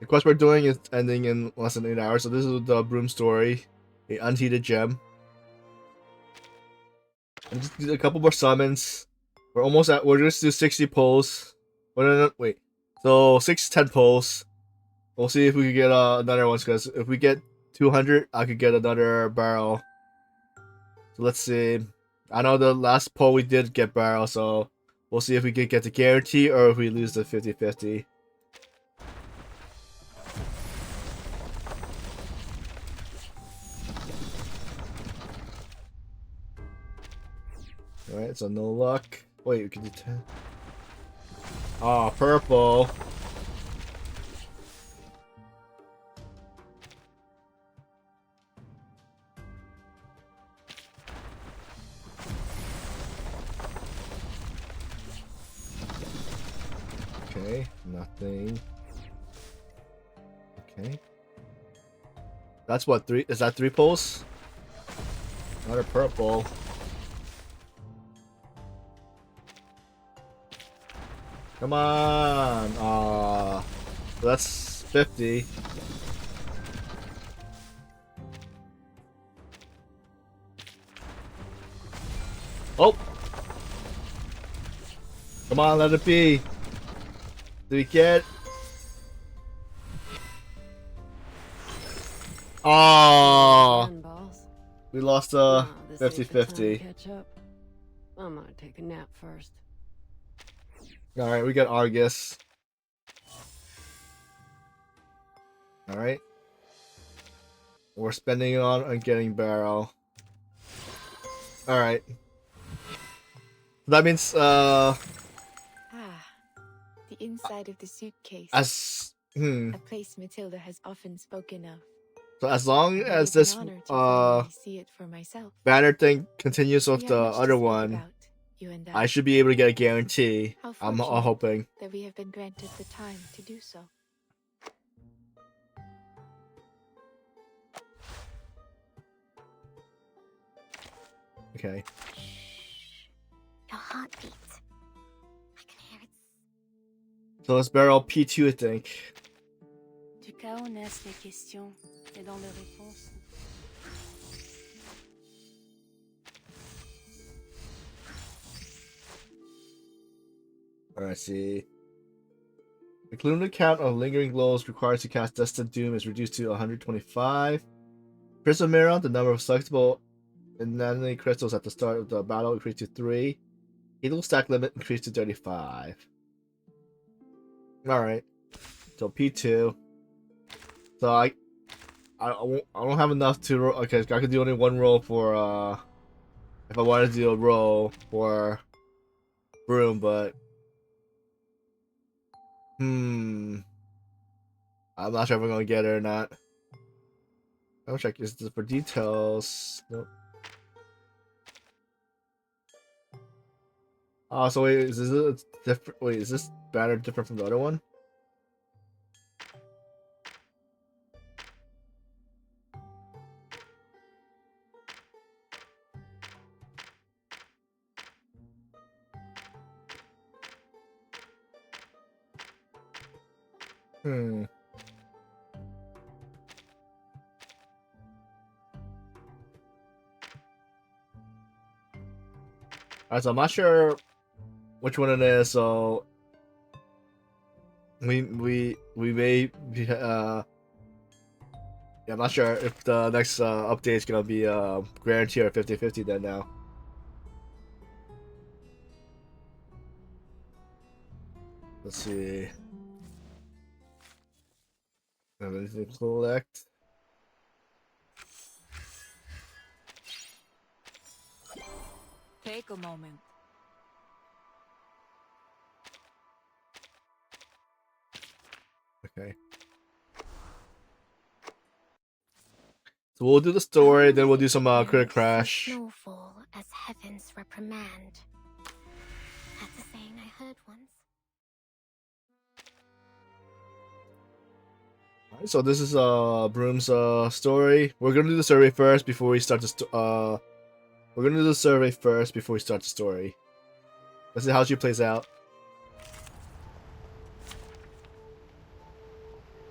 The quest we're doing is ending in less than 8 hours, so this is the Blume story, a unheated gem. And just do a couple more summons. We're almost at. We're just do 60 pulls. Wait. So 10 pulls. We'll see if we can get another one. Because if we get 200, I could get another barrel. So let's see. I know the last pull we did get barrel, so we'll see if we could get the guarantee or if we lose the 50-50. Alright, so no luck. Wait, we can do 10. Oh, purple. Okay, nothing. Okay. That's what, 3? Is that 3 pulls? Another purple. Come on! Aw. So that's 50. Oh! Come on, let it be! Did we get? Oh, we lost 50-50. I'm gonna take a nap first. Alright, we got Argus. Alright. We're spending it on getting barrel. Alright. That means the inside of the suitcase. A place Matilda has often spoken of. So as long as this see it for myself. banner thing continues with the other one, I should be able to get a guarantee. I'm hoping that we have been granted the time to do so. Okay. Your heartbeat. I can hear it. So let's barrel P2, I think. Du chaos naissent les questions, et dans les réponses. Alright, see. The cumulative count of lingering glows required to cast Destined Doom is reduced to 125. Crystal Mirror, the number of selectable inanimate crystals at the start of the battle increased to 3. Heal stack limit increased to 35. Alright. So P2. So I don't have enough to roll. Okay, I could do only one roll for if I wanted to do a roll for Blume, but I'm not sure if I'm gonna get it or not. I'll check this for details. Nope. Oh, so wait, is this different? Wait, is this banner different from the other one? Alright, so I'm not sure which one it is, so we may be yeah, I'm not sure if the next update is gonna be guarantee or 50-50 then now. Let's see. Have anything to collect? Take a moment. Okay. So we'll do the story, then we'll do some Critic Crash. Snowfall as heaven's reprimand. That's a saying I heard once. Alright, so this is Blume's story. We're gonna do the survey first before we start the we're gonna do the survey first before we start the story. Let's see how she plays out.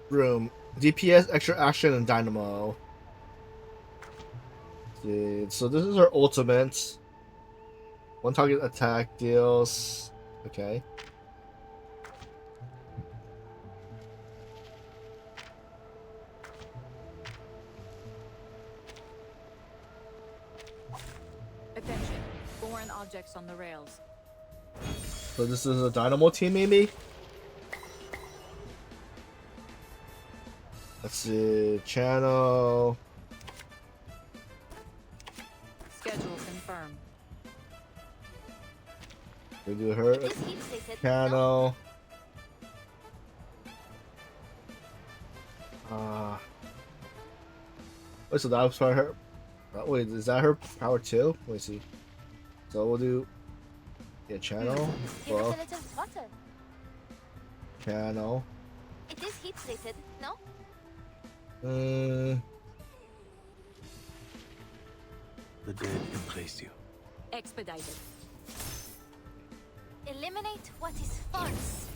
Room. DPS, extra action, and dynamo. So this is our ultimate. One target attack deals. Okay. Attention. Foreign objects on the rails. So this is a dynamo team, maybe? Let's see. Channel. Schedule confirmed. We do her. It is heat stated. No? Channel. Wait, so that was for her. Wait, is that her power too? Let me see. So we'll do. Yeah, channel. Give Well, it a little water. channel. It is heat stated. No? The dead embrace you. Expedited. Eliminate what is false.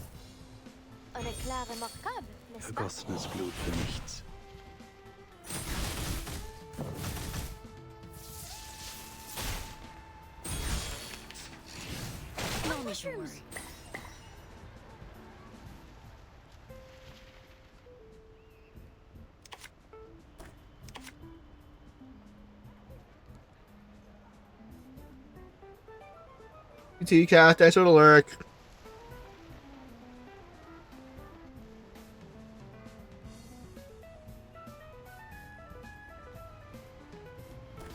Un éclair remarquable, n'est-ce pas? Vergossenes Blut für nichts. No need to worry. Cat, thanks for the lurk.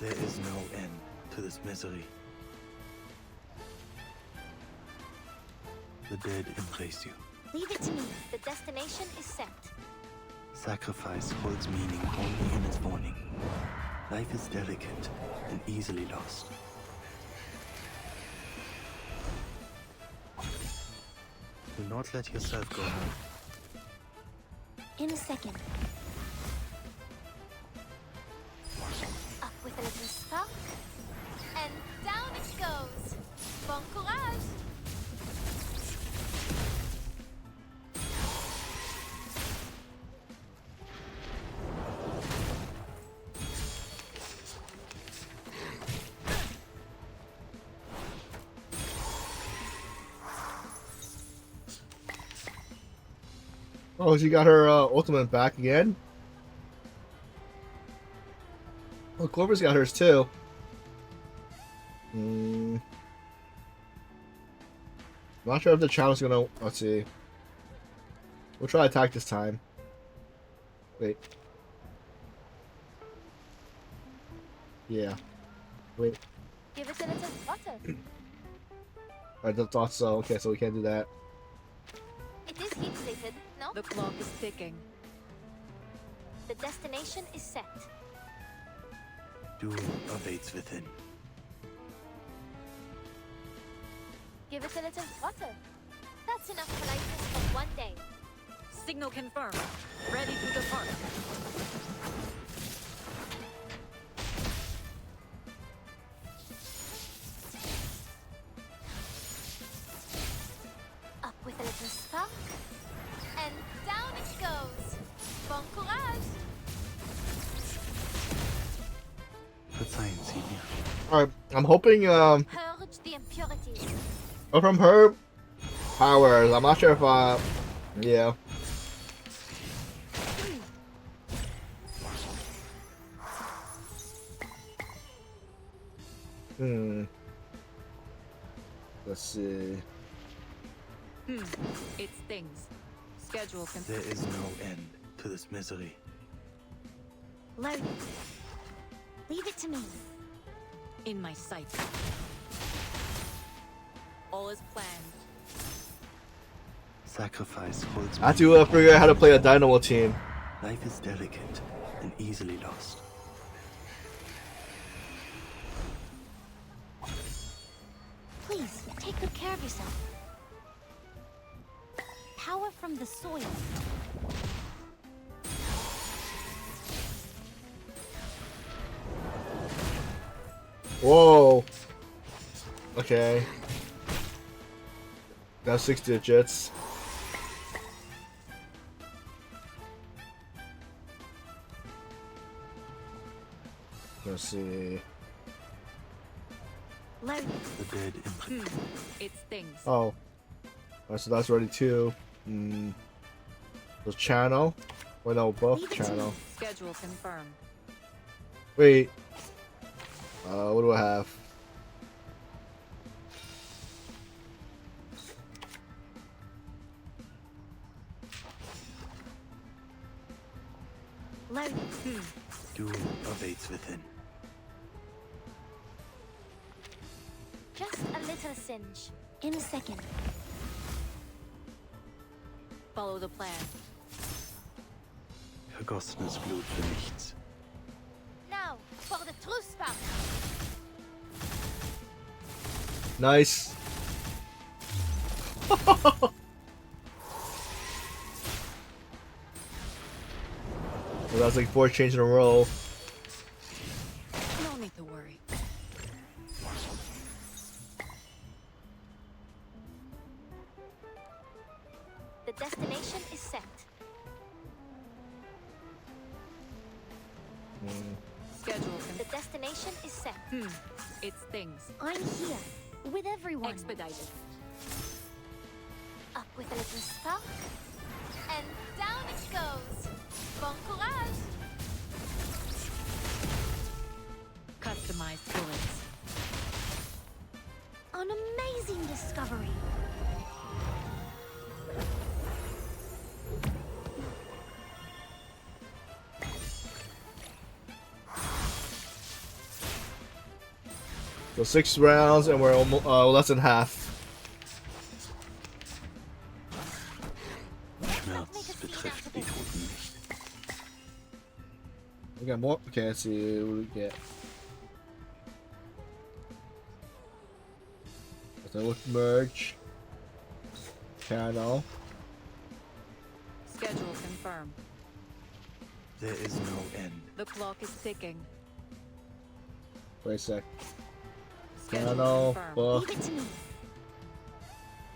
There is no end to this misery. The dead embrace you. Leave it to me. The destination is set. Sacrifice holds meaning only in its morning. Life is delicate and easily lost. Do not let yourself go now. In a second. Up with a little spark. And down it goes. Bon courage. Oh, she got her ultimate back again. Oh, Clover's got hers too. Not sure if the channel's gonna. Let's see. We'll try attack this time. Wait. Yeah. Wait. Give it a little water. I thought so. Okay, so we can't do that. It is heat stated. No? The clock is ticking. The destination is set. Doom awaits within. Give it a little water. That's enough politeness for one day. Signal confirmed. Ready to depart. Up with a little spark. And down it goes. Bon courage. Verzeihen Sie mir. Alright, I'm hoping Purge the impurities. from her powers. I'm not sure if yeah. Let's see. It stings. Schedule There confirmed. is no end to this misery. Loaded. Leave it to me. In my sight. All is planned. Sacrifice holds I have meaning to figure out how to play a Dynamo team. Life is delicate and easily lost. Please, take good care of yourself. Power from the soil. Whoa. Okay. Now 6 digits. Let's see. Load. The dead imprint. It stings. Oh. Alright, so that's already 2. The channel. Well, no, both Leave it to channel. me. Schedule confirmed. Wait. What do I have? Load. Doom awaits within. Just a little singe. In a second. Follow the plan. Vergossenes Blut für nichts. Now, for the true spark. Nice. So that's like 4 changes in a row. No need to worry. The destination is set. Schedule The confirmed. destination is set. It stings. I'm here with everyone. Expedited. Up with a little spark, and down it goes. Bon courage! Customized bullets. An amazing discovery. So 6 rounds and we're almost less than half. Schmerz betrifft die Toten nicht. We got more. Okay, let's see what we get. So with merge. Channel. Schedule confirmed. There is no end. The clock is ticking. Wait a sec. Schedule Channel. confirmed. Book. Leave it to me.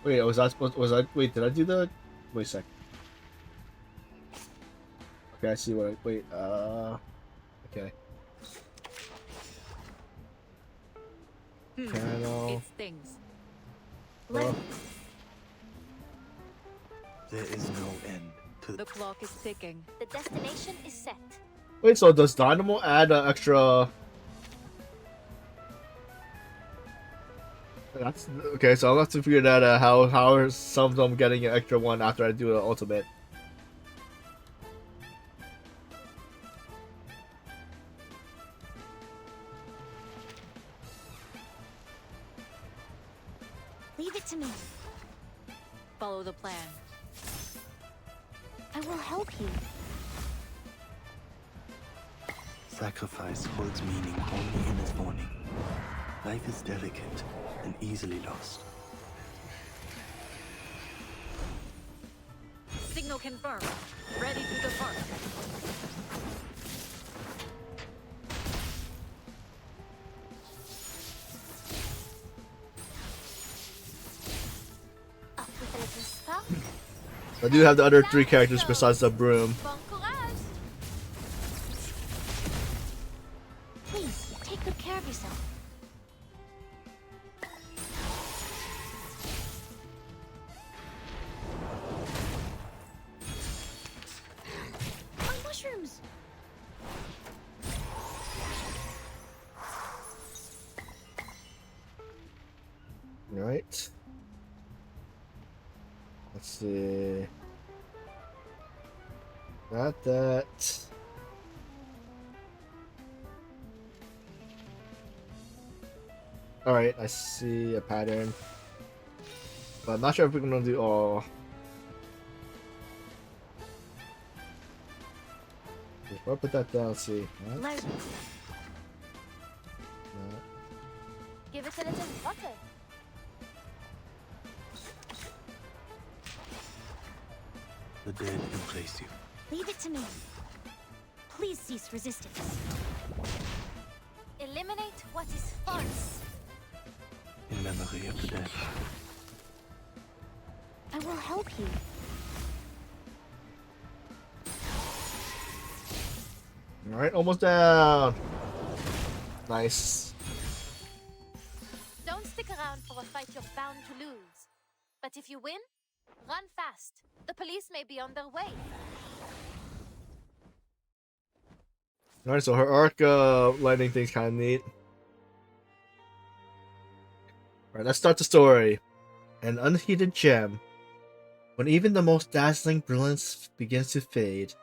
Wait, was I supposed? Was I? Wait, did I do the? Wait a sec. Okay, I see what I. Wait. Okay. Channel. It stings. Book. There is no end to The clock is ticking. The destination is set. Wait, so does Dynamo add an extra? That's okay. So I'll have to figure that out. How are some of them getting an extra one after I do the ultimate? Leave it to me. Follow the plan. I will help you. Sacrifice holds meaning only in its morning. Life is delicate and easily lost. Signal confirmed. Ready to depart. Up with a little spark. I do have the other 3 characters besides the broom. Bon courage! Please, take good care of yourself. My mushrooms! Right. Let's see. Got that. Alright, I see a pattern. But I'm not sure if we're gonna do all. I'll put that down, see. What? Load. No. Give it a little butter. The dead embrace you. Leave it to me. Please cease resistance. Eliminate what is false. In memory of the dead. I will help you. Alright, almost down. Nice. Don't stick around for a fight you're bound to lose. But if you win, run fast. The police may be on their way. Alright, so her arc lightning thing's kind of neat. Alright, let's start the story. An unheated gem. When even the most dazzling brilliance begins to fade,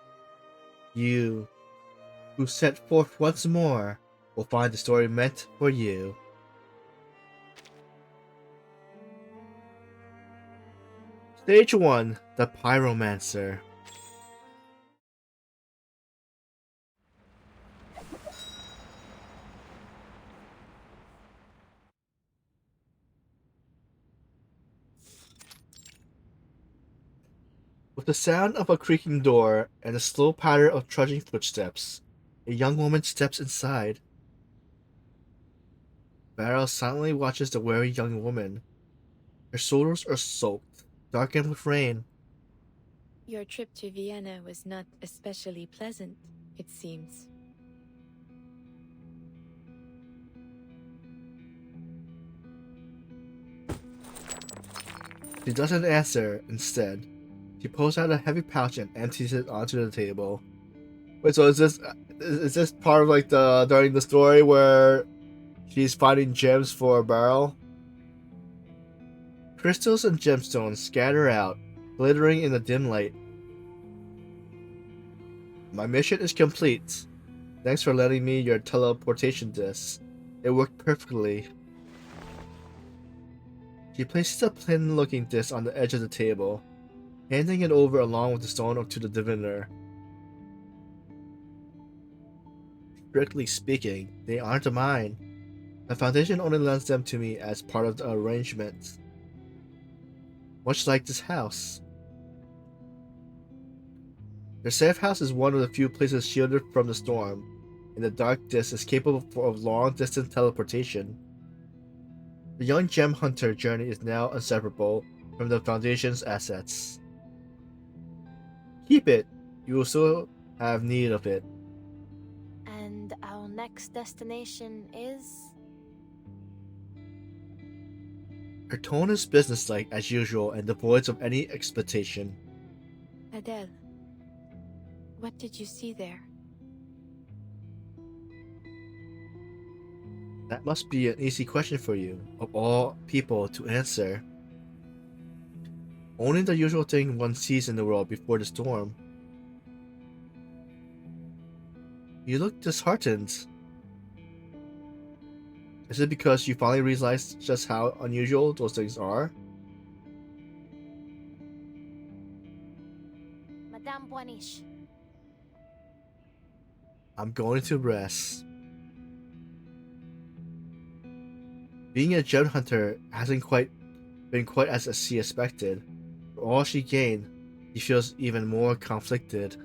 you, who set forth once more, will find the story meant for you. Stage 1, The Pyromancer. With the sound of a creaking door and a slow patter of trudging footsteps, a young woman steps inside. Beryl silently watches the wary young woman. Her shoulders are soaked, darkened with rain. Your trip to Vienna was not especially pleasant, it seems. She doesn't answer. Instead, she pulls out a heavy pouch and empties it onto the table. Wait, so is this part of like the during the story where she's finding gems for Beryl? Crystals and gemstones scatter out, glittering in the dim light. My mission is complete. Thanks for lending me your teleportation disc. It worked perfectly. She places a plain-looking disc on the edge of the table, handing it over along with the stone to the diviner. Strictly speaking, they aren't mine. The Foundation only lends them to me as part of the arrangement. Much like this house. Their safe house is one of the few places shielded from the storm, and the dark disc is capable of long-distance teleportation. The young gem hunter journey is now inseparable from the Foundation's assets. Keep it. You will still have need of it. And our next destination is... Her tone is businesslike as usual and devoid of any expectation. Adele, what did you see there? That must be an easy question for you, of all people, to answer. Only the usual thing one sees in the world before the storm. You look disheartened. Is it because you finally realized just how unusual those things are? Madame Boiniche. I'm going to rest. Being a gem hunter hasn't been quite as she expected. For all she gained, she feels even more conflicted.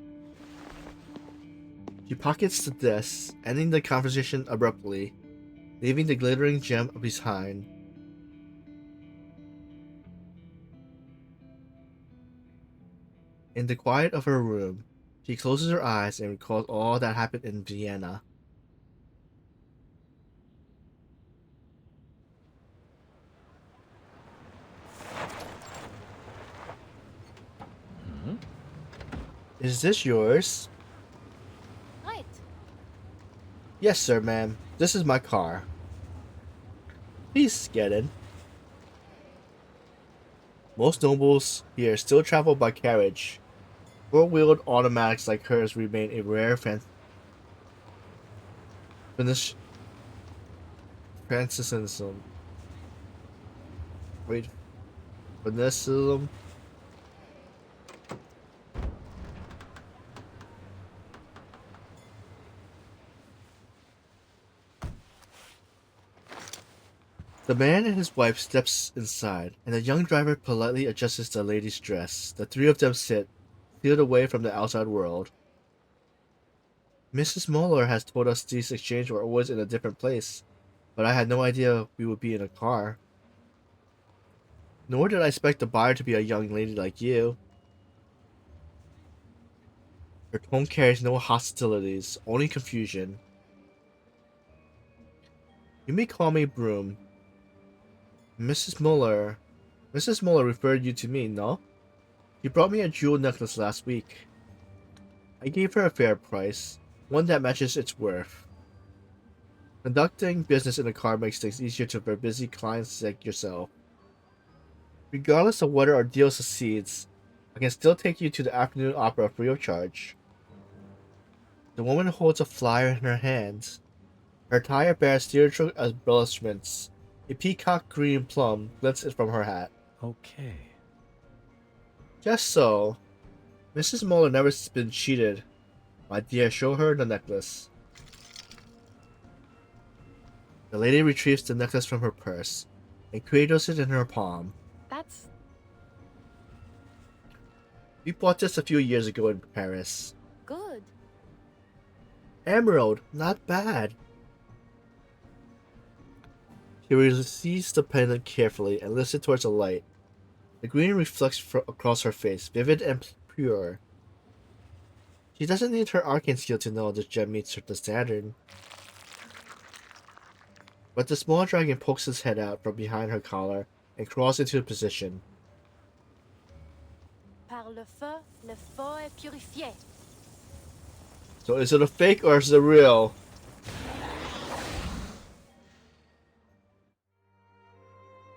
She pockets the disc, ending the conversation abruptly, leaving the glittering gem behind. In the quiet of her room, she closes her eyes and recalls all that happened in Vienna. Is this yours? Right. Yes, sir, ma'am. This is my car. Please get in. Most nobles here still travel by carriage. Four-wheeled automatics like hers remain a rare fanaticism. Wait. Fanaticism? The man and his wife steps inside, and the young driver politely adjusts the lady's dress. The three of them sit, sealed away from the outside world. Mrs. Muller has told us these exchanges were always in a different place, but I had no idea we would be in a car. Nor did I expect the buyer to be a young lady like you. Her tone carries no hostilities, only confusion. You may call me Broom. Mrs. Muller. Mrs. Muller referred you to me, no? She brought me a jewel necklace last week. I gave her a fair price, one that matches its worth. Conducting business in a car makes things easier for busy clients like yourself. Regardless of whether our deal succeeds, I can still take you to the afternoon opera free of charge. The woman holds a flyer in her hand. Her attire bears theatrical embellishments. A peacock green plum glints from her hat. Okay. Just so. Mrs. Muller never been cheated. My dear, show her the necklace. The lady retrieves the necklace from her purse and cradles it in her palm. That's We bought this a few years ago in Paris. good. Emerald, not bad. She receives the pendant carefully and lifts it towards the light. The green reflects across her face, vivid and pure. She doesn't need her arcane skill to know this gem meets the standard. But the small dragon pokes its head out from behind her collar and crawls into position. Par le feu, le feu est purifié. So is it a fake or is it real?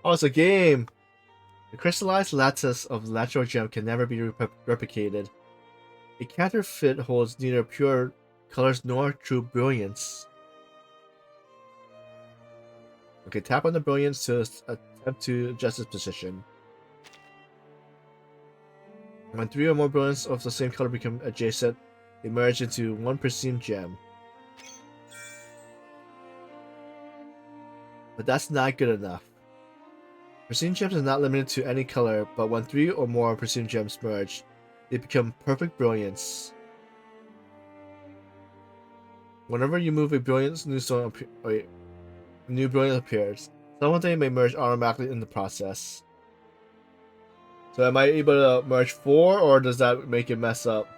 Oh, it's a game! The crystallized lattice of the natural gem can never be replicated. A counterfeit holds neither pure colors nor true brilliance. Okay, tap on the brilliance to attempt to adjust its position. When 3 or more brilliants of the same color become adjacent, they merge into one pristine gem. But that's not good enough. Pristine gems are not limited to any color, but when 3 or more pristine gems merge, they become perfect brilliance. Whenever you move a brilliant new brilliant appears. Some of them may merge automatically in the process. So am I able to merge 4, or does that make it mess up?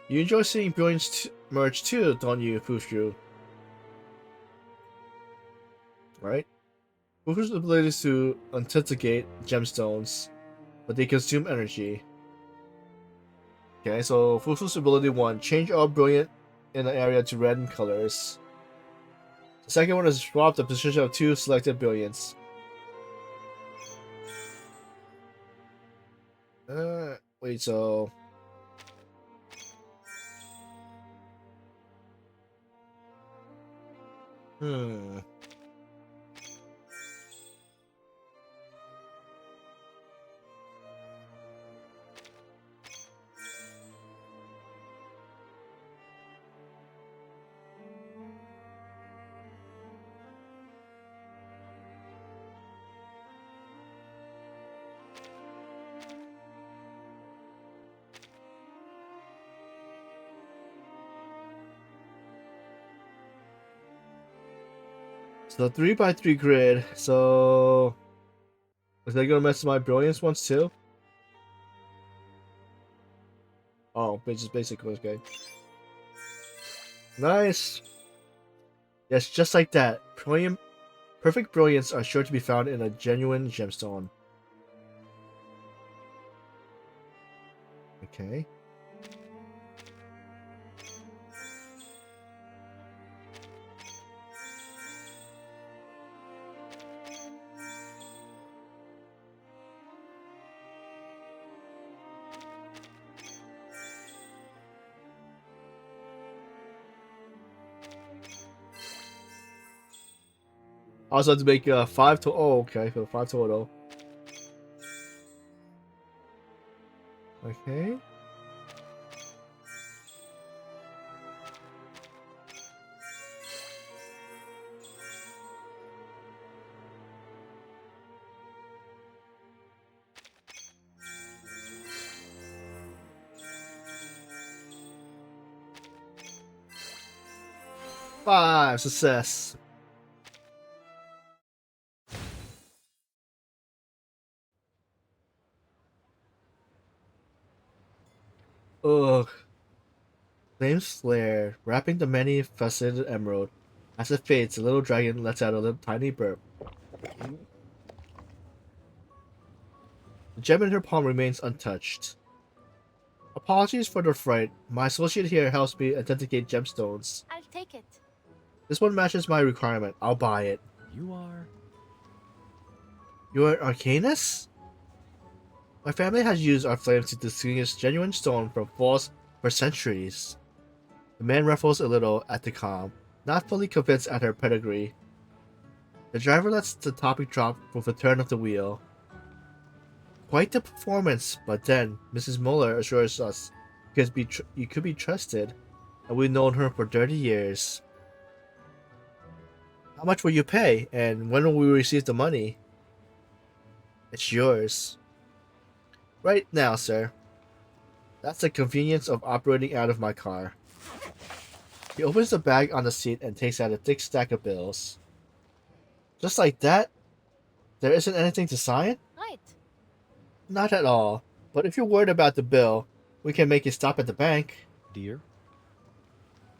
You enjoy seeing brilliance merge too, don't you, Fushu? Right? Fushu's ability is to authenticate gemstones, but they consume energy. Okay, so Fushu's ability 1, change all brilliant in an area to red in colors. The second one is swap the position of 2 selected brilliants. Wait, so... So 3x3 grid, so... Is that gonna mess with my brilliance ones too? Oh, it's just basically okay. Nice! Yes, just like that. Perfect brilliance are sure to be found in a genuine gemstone. Okay. I also have to make 5 to... Oh, okay, for 5 total. Okay. Five success. Ugh. Flames flare, wrapping the many-faceted emerald. As it fades, the little dragon lets out a little tiny burp. The gem in her palm remains untouched. Apologies for the fright. My associate here helps me authenticate gemstones. I'll take it. This one matches my requirement. I'll buy it. You are... You're an Arcanist? My family has used our flames to distinguish genuine stone from false for centuries. The man ruffles a little at the calm, not fully convinced at her pedigree. The driver lets the topic drop with a turn of the wheel. Quite the performance, but then Mrs. Muller assures us you could be trusted, and we've known her for 30 years. How much will you pay, and when will we receive the money? It's yours. Right now, sir. That's the convenience of operating out of my car. He opens the bag on the seat and takes out a thick stack of bills. Just like that? There isn't anything to sign? Right. Not at all. But if you're worried about the bill, we can make it stop at the bank. Dear?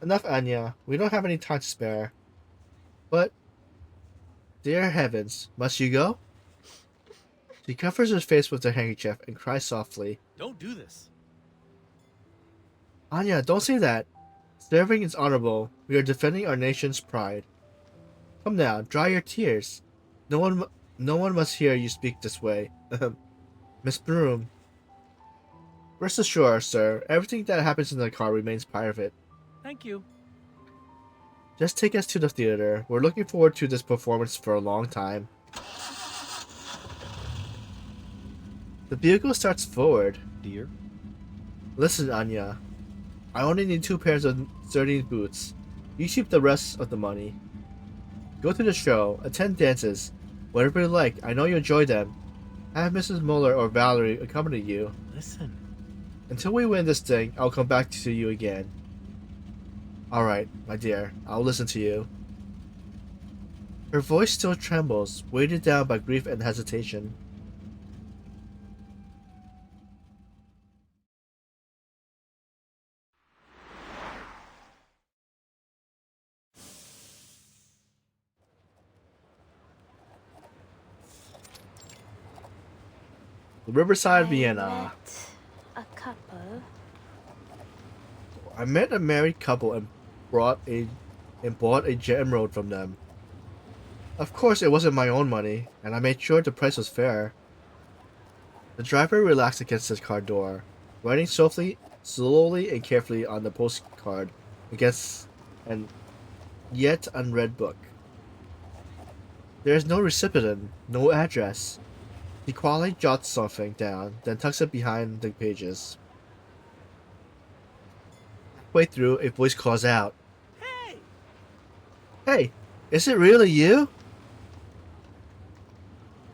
Enough, Anya. We don't have any time to spare. But, dear heavens, must you go? She covers her face with her handkerchief and cries softly. Don't do this. Anya, don't say that. Serving is honorable. We are defending our nation's pride. Come now, dry your tears. No one must hear you speak this way. Miss Blume. Rest assured, sir, everything that happens in the car remains private. Thank you. Just take us to the theater. We're looking forward to this performance for a long time. The vehicle starts forward. Dear? Listen, Anya. I only need 2 pairs of sardine boots. You keep the rest of the money. Go to the show, attend dances, whatever you like. I know you enjoy them. Have Mrs. Muller or Valerie accompany you. Listen. Until we win this thing, I'll come back to you again. Alright, my dear, I'll listen to you. Her voice still trembles, weighted down by grief and hesitation. Riverside, Vienna. A couple. I met a married couple and bought a gem road from them. Of course, it wasn't my own money, and I made sure the price was fair. The driver relaxed against his car door, writing slowly and carefully on the postcard against an yet unread book. There is no recipient, no address. He quietly jots something down, then tucks it behind the pages. Halfway through, a voice calls out. Hey! Hey, is it really you?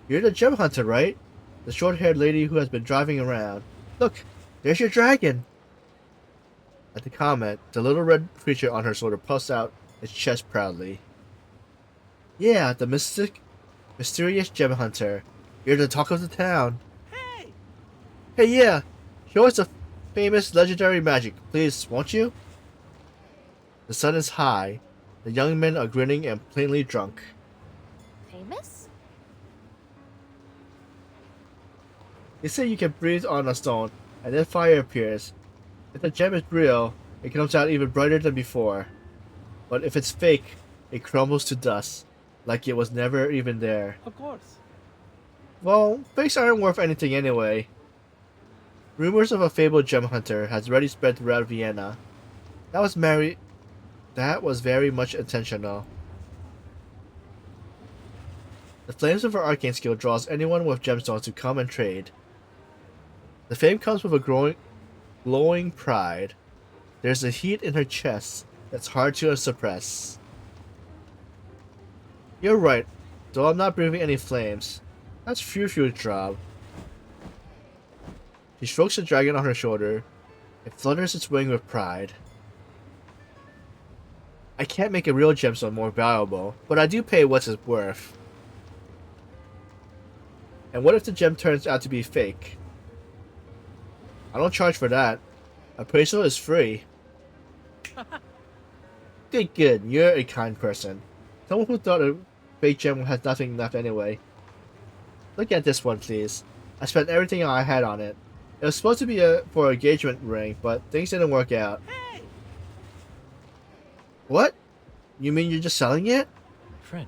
You're the gem hunter, right? The short-haired lady who has been driving around. Look, there's your dragon! At the comment, the little red creature on her shoulder puffs out its chest proudly. Yeah, the mysterious gem hunter. You're the talk of the town. Hey! Hey, yeah! Show us the famous legendary magic, please, won't you? The sun is high. The young men are grinning and plainly drunk. Famous? They say you can breathe on a stone, and then fire appears. If the gem is real, it comes out even brighter than before. But if it's fake, it crumbles to dust, like it was never even there. Of course. Well, fakes aren't worth anything anyway. Rumors of a fabled gem hunter has already spread throughout Vienna. That was very much intentional. The flames of her arcane skill draws anyone with gemstones to come and trade. The fame comes with a glowing pride. There's a heat in her chest that's hard to suppress. You're right, though I'm not breathing any flames. That's Fufu's job. She strokes the dragon on her shoulder. It flutters its wing with pride. I can't make a real gemstone more valuable, but I do pay what's it's worth. And what if the gem turns out to be fake? I don't charge for that. Appraisal is free. Good. You're a kind person. Someone who thought a fake gem has nothing left anyway. Look at this one, please. I spent everything I had on it. It was supposed to be for an engagement ring, but things didn't work out. Hey! What? You mean you're just selling it? Friend.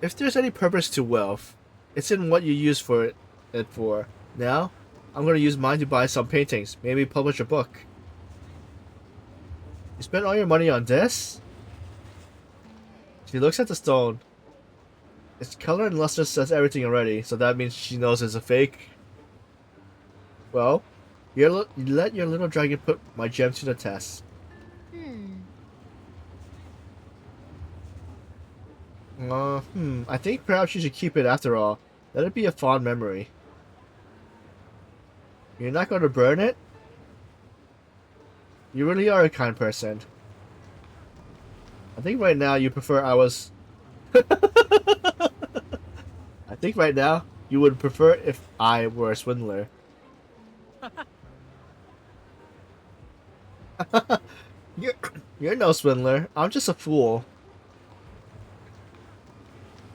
If there's any purpose to wealth, it's in what you use it for. Now, I'm going to use mine to buy some paintings, maybe publish a book. You spent all your money on this? She looks at the stone. Its color and luster says everything already, so that means she knows it's a fake. Well, you let your little dragon put my gem to the test. I think perhaps you should keep it after all. Let it be a fond memory. You're not going to burn it? You really are a kind person. I think right now you prefer I was... I think right now you would prefer if I were a swindler. You're no swindler. I'm just a fool.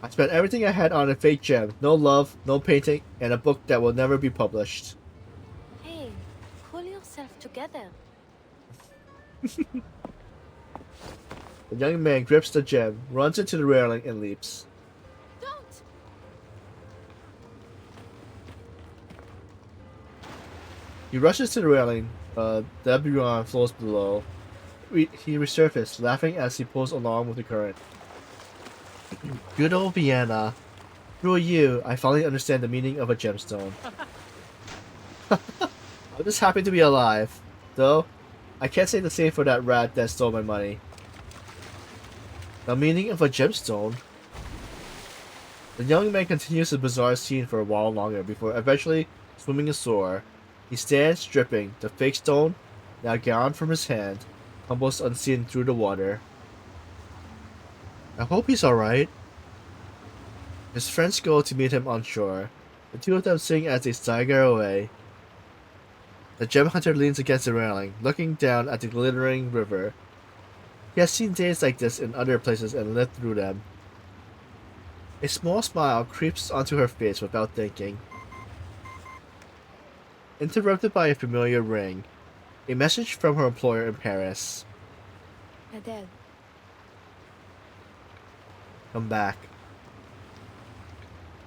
I spent everything I had on a fake gem. No love, no painting, and a book that will never be published. Hey, pull yourself together. The young man grips the gem, runs into the railing, and leaps. Don't! He rushes to the railing. The Blume flows below. He resurfaces, laughing as he pulls along with the current. Good old Vienna. Through you, I finally understand the meaning of a gemstone. I'm just happy to be alive. Though, I can't say the same for that rat that stole my money. The meaning of a gemstone? The young man continues the bizarre scene for a while longer before eventually swimming ashore. He stands dripping, the fake stone, now gone from his hand, tumbles unseen through the water. I hope he's alright. His friends go to meet him on shore. The two of them sing as they stagger away. The gem hunter leans against the railing, looking down at the glittering river. He has seen days like this in other places and lived through them. A small smile creeps onto her face without thinking. Interrupted by a familiar ring. A message from her employer in Paris. Adele, Come back.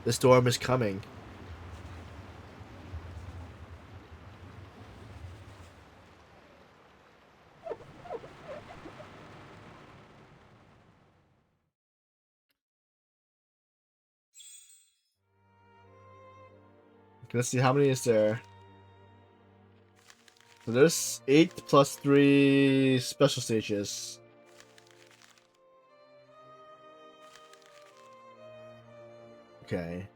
The storm is coming. Okay, let's see, how many is there? So there's 8 plus 3 special stages. Okay.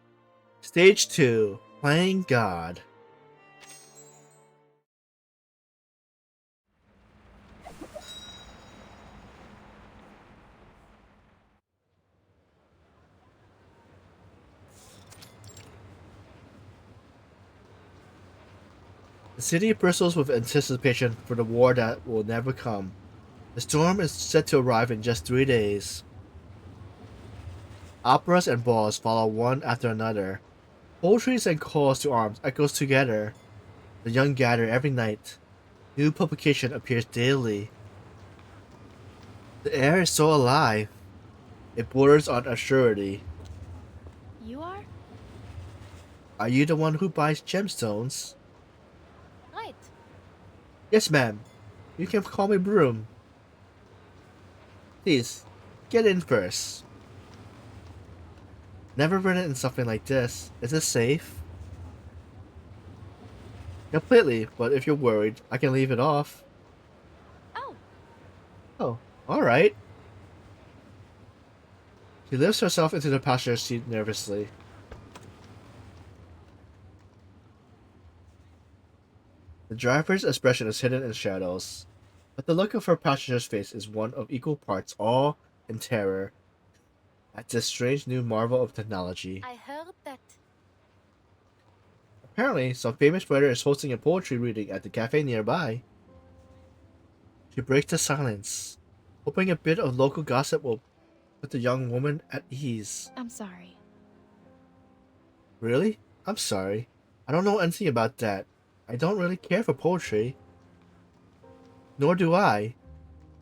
Stage 2, Playing God. The city bristles with anticipation for the war that will never come. The storm is set to arrive in just 3 days. Operas and balls follow one after another. Poetries and calls to arms echoes together. The young gather every night. New publication appears daily. The air is so alive. It borders on absurdity. You are? Are you the one who buys gemstones? Right. Yes, ma'am. You can call me Blume. Please, get in first. Never run into something like this. Is it safe? Completely, but if you're worried, I can leave it off. Oh, Oh, alright. She lifts herself into the passenger seat nervously. The driver's expression is hidden in shadows, but the look of her passenger's face is one of equal parts awe and terror at this strange new marvel of technology. I heard that. Apparently, some famous writer is hosting a poetry reading at the cafe nearby. She breaks the silence, hoping a bit of local gossip will put the young woman at ease. I'm sorry. Really? I'm sorry. I don't know anything about that. I don't really care for poetry. Nor do I.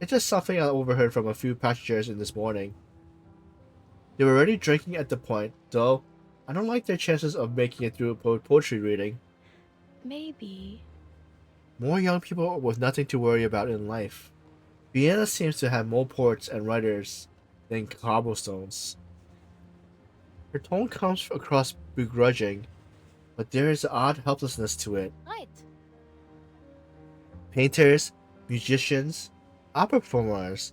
It's just something I overheard from a few passengers in this morning. They were already drinking at the point, though I don't like their chances of making it through a poetry reading. Maybe. More young people with nothing to worry about in life. Vienna seems to have more poets and writers than cobblestones. Her tone comes across begrudging, but there is an odd helplessness to it. Right. Painters, musicians, opera performers.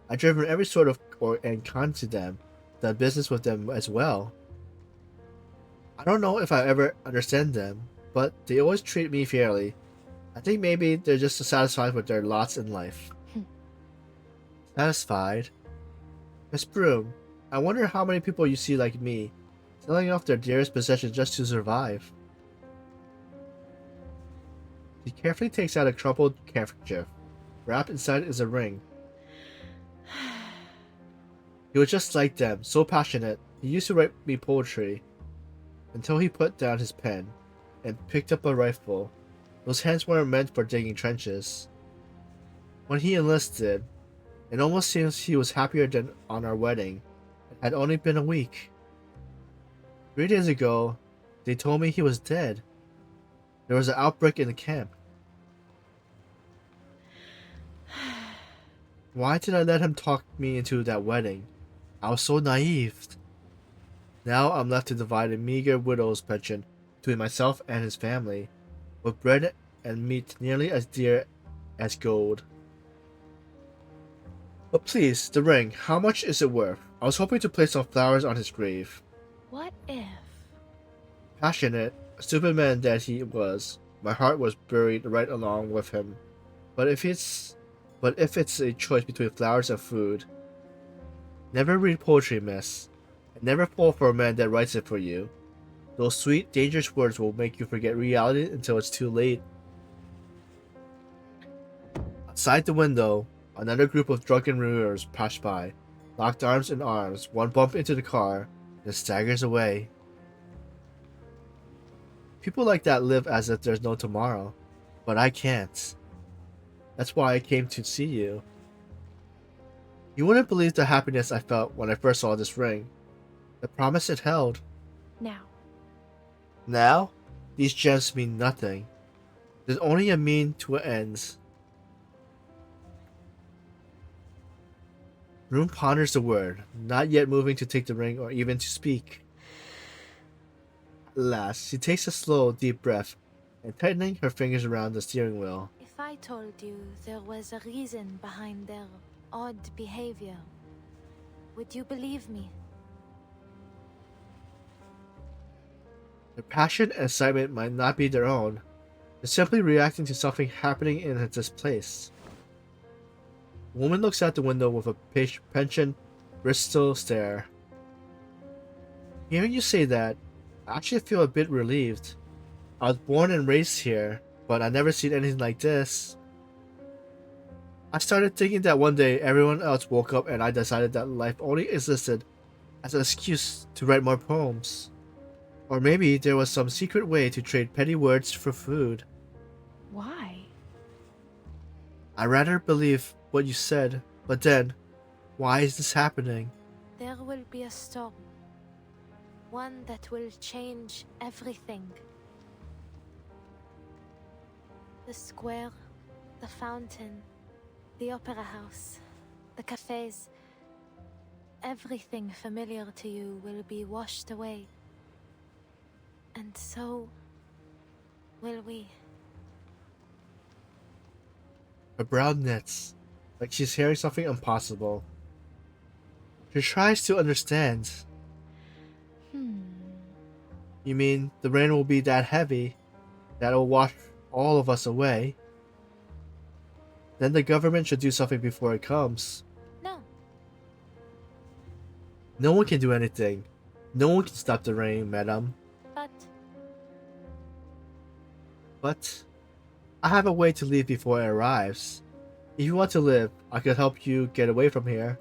I've driven every sort of and con to them, done business with them as well. I don't know if I ever understand them, but they always treat me fairly. I think maybe they're just satisfied with their lots in life. Satisfied? Miss Broom, I wonder how many people you see like me, selling off their dearest possessions just to survive. She carefully takes out a crumpled handkerchief. Wrapped inside is a ring. He was just like them, so passionate. He used to write me poetry. Until he put down his pen and picked up a rifle. Those hands weren't meant for digging trenches. When he enlisted, it almost seems he was happier than on our wedding. It had only been a week. 3 days ago, they told me he was dead. There was an outbreak in the camp. Why did I let him talk me into that wedding? I was so naive. Now I'm left to divide a meager widow's pension between myself and his family, with bread and meat nearly as dear as gold. But please, the ring, how much is it worth? I was hoping to place some flowers on his grave. What if? Passionate, stupid man that he was, my heart was buried right along with him. But if it's a choice between flowers and food, never read poetry, miss. And never fall for a man that writes it for you. Those sweet, dangerous words will make you forget reality until it's too late. Outside the window, another group of drunken ruiners pass by, locked arms in arms. One bumps into the car, then staggers away. People like that live as if there's no tomorrow, but I can't. That's why I came to see you. You wouldn't believe the happiness I felt when I first saw this ring. The promise it held. Now. Now, these gems mean nothing. There's only a mean to an end. Broom ponders the word, not yet moving to take the ring or even to speak. At last, she takes a slow, deep breath and tightening her fingers around the steering wheel. If I told you there was a reason behind their odd behavior, would you believe me? Their passion and excitement might not be their own. They're simply reacting to something happening in this place. The woman looks out the window with a penchant, bristle stare. Hearing you say that, I actually feel a bit relieved. I was born and raised here, but I never seen anything like this. I started thinking that one day everyone else woke up and I decided that life only existed as an excuse to write more poems. Or maybe there was some secret way to trade petty words for food. Why? I rather believe what you said, but then, why is this happening? There will be a storm. One that will change everything. The square, the fountain, the opera house, the cafes. Everything familiar to you will be washed away. And so will we. Her brow knits, like she's hearing something impossible. She tries to understand. You mean the rain will be that heavy that it'll wash all of us away? Then the government should do something before it comes. No. No one can do anything. No one can stop the rain, madam. But I have a way to leave before it arrives. If you want to live, I could help you get away from here.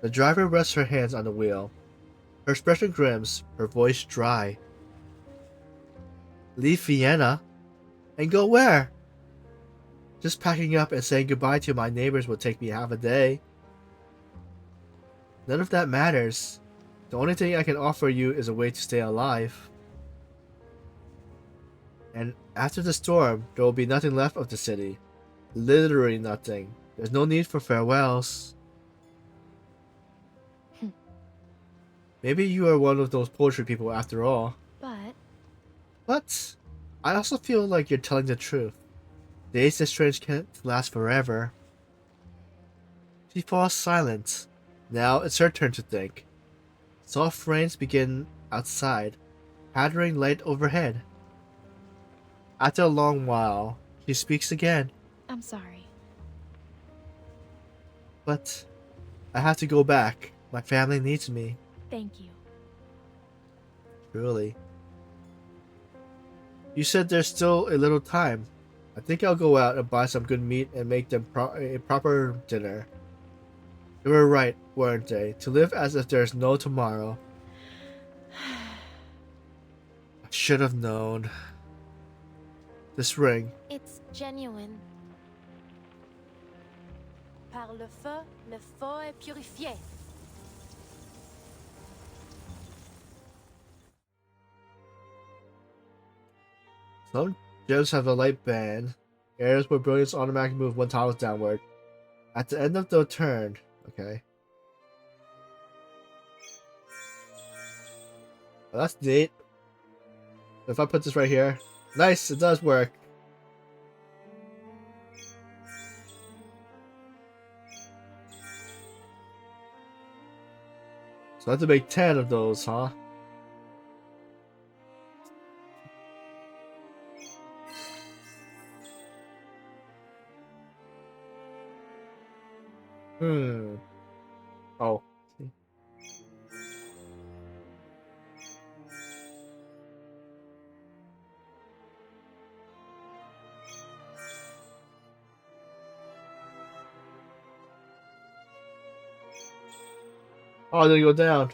The driver rests her hands on the wheel. Her expression grims, her voice dry. Leave Vienna? And go where? Just packing up and saying goodbye to my neighbors will take me half a day. None of that matters. The only thing I can offer you is a way to stay alive. And after the storm, there will be nothing left of the city. Literally nothing. There's no need for farewells. Maybe you are one of those poetry people after all. But I also feel like you're telling the truth. Days this strange can't last forever. She falls silent. Now it's her turn to think. Soft rains begin outside, pattering light overhead. After a long while, she speaks again. I'm sorry. But I have to go back. My family needs me. Thank you. Truly. You said there's still a little time. I think I'll go out and buy some good meat and make them a proper dinner. They were right, weren't they? To live as if there's no tomorrow. I should have known. This ring. It's genuine. Par le feu est purifié. Some gems have a light band. Areas where brilliance automatically move one tile downward. At the end of the turn. Okay. Well, that's neat. If I put this right here. Nice, it does work. So I have to make 10 of those, huh? Oh. Oh, did it go down?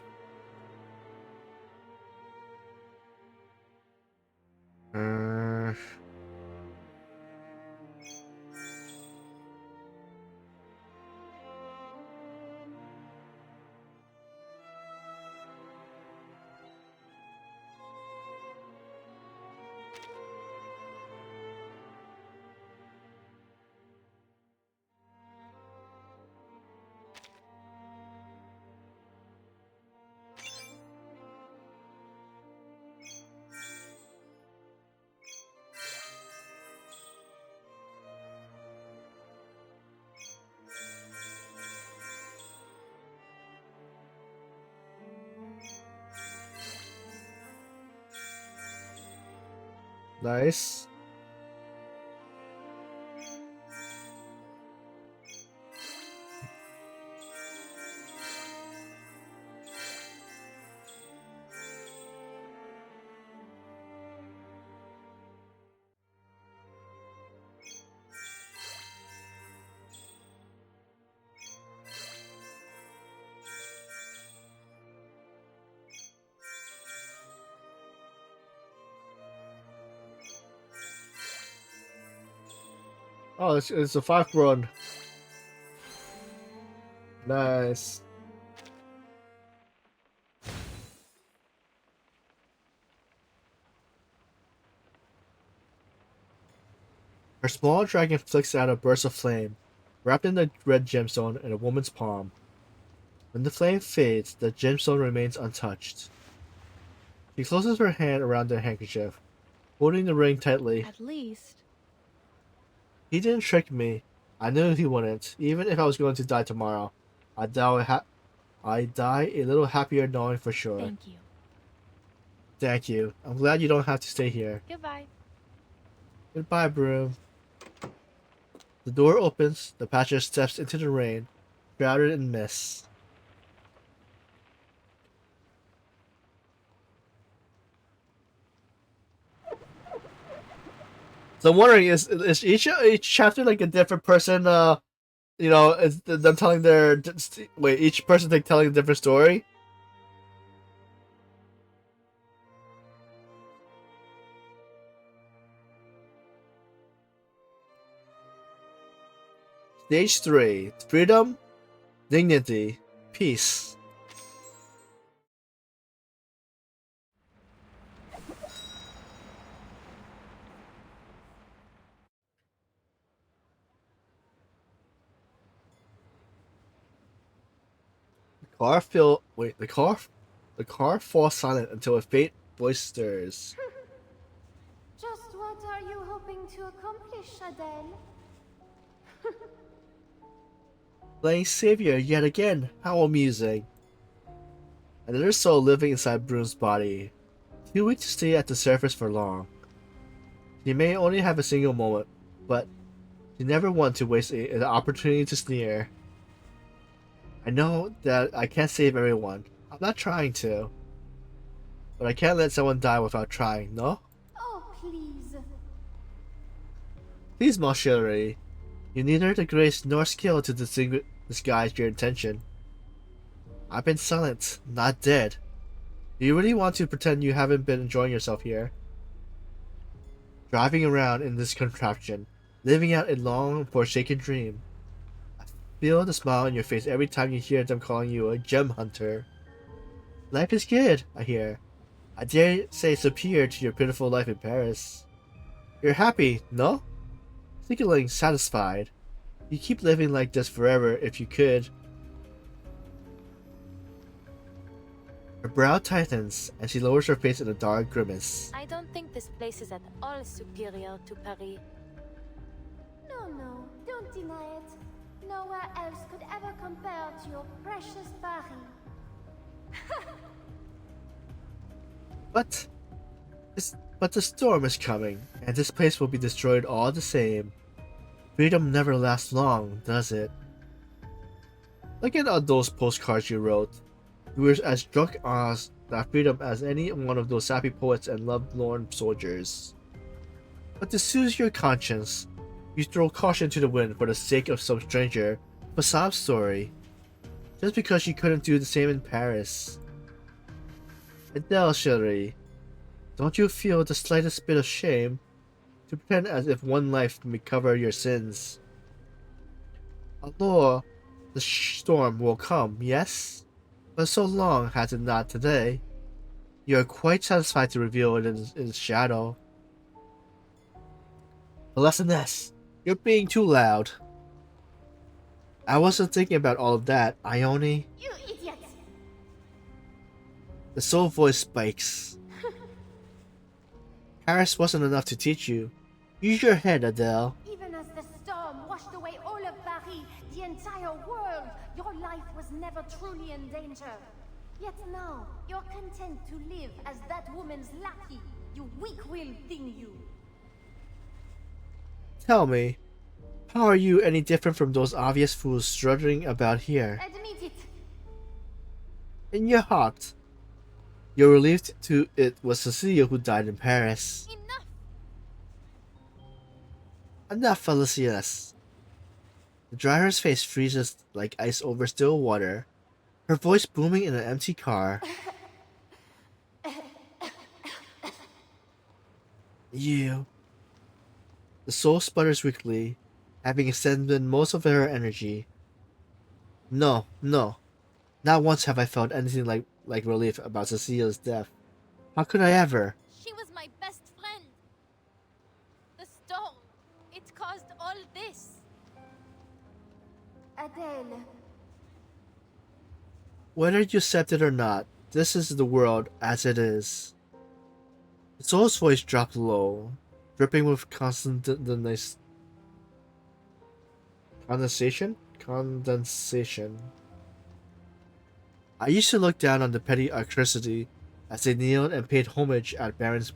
Nice. Oh, it's a 5th run. Nice. Her small dragon flicks out a burst of flame, wrapped in the red gemstone in a woman's palm. When the flame fades, the gemstone remains untouched. She closes her hand around the handkerchief, holding the ring tightly. At least. He didn't trick me. I knew he wouldn't. Even if I was going to die tomorrow, I'd die a little happier knowing for sure. Thank you. Thank you. I'm glad you don't have to stay here. Goodbye. Goodbye, Broom. The door opens. The Patcher steps into the rain, shrouded in mist. So I'm wondering, is each chapter like a different person? Is them telling their wait, each person like telling a different story? Stage 3: Freedom, Dignity, Peace. The car falls silent until a faint voice stirs. Just what are you hoping to accomplish, Adele? Playing savior yet again. How amusing. Another soul living inside Blume's body. Too weak to stay at the surface for long. She may only have a single moment, but she never want to waste an opportunity to sneer. I know that I can't save everyone. I'm not trying to. But I can't let someone die without trying, no? Oh, please. Please, mon chéri. You neither the grace nor skill to disguise your intention. I've been silent, not dead. Do you really want to pretend you haven't been enjoying yourself here? Driving around in this contraption, living out a long, forsaken dream. I feel the smile on your face every time you hear them calling you a gem hunter. Life is good, I hear. I dare say superior to your pitiful life in Paris. You're happy, no? Feeling satisfied. You keep living like this forever if you could. Her brow tightens, and she lowers her face in a dark grimace. I don't think this place is at all superior to Paris. No, don't deny it. Nowhere else could ever compare to your precious Paris. But the storm is coming, and this place will be destroyed all the same. Freedom never lasts long, does it? Look at all those postcards you wrote. You were as drunk on that freedom as any one of those sappy poets and love-lorn soldiers. But to soothe your conscience, you throw caution to the wind for the sake of some stranger, a sob story. Just because you couldn't do the same in Paris. Adele, chérie, don't you feel the slightest bit of shame to pretend as if one life may cover your sins? Alors, the storm will come, yes? But so long has it not today. You are quite satisfied to reveal it in its shadow. Alas, you're being too loud. I wasn't thinking about all of that, Ione. You idiot! The soul voice spikes. Paris wasn't enough to teach you. Use your head, Adele. Even as the storm washed away all of Paris, the entire world, your life was never truly in danger. Yet now, you're content to live as that woman's lackey, you weak-willed thing you. Tell me, how are you any different from those obvious fools struttering about here? Admit it. In your heart, you're relieved it was Cecilia who died in Paris. Enough! Enough, Felicitas. The driver's face freezes like ice over still water, her voice booming in an empty car. You. The soul sputters weakly, having expended most of her energy. No. Not once have I felt anything like relief about Cecilia's death. How could I ever? She was my best friend. The storm, it caused all this. Adele. Whether you accept it or not, this is the world as it is. The soul's voice dropped low, dripping with condensation. I used to look down on the petty aristocracy as they kneeled and paid homage at Baron's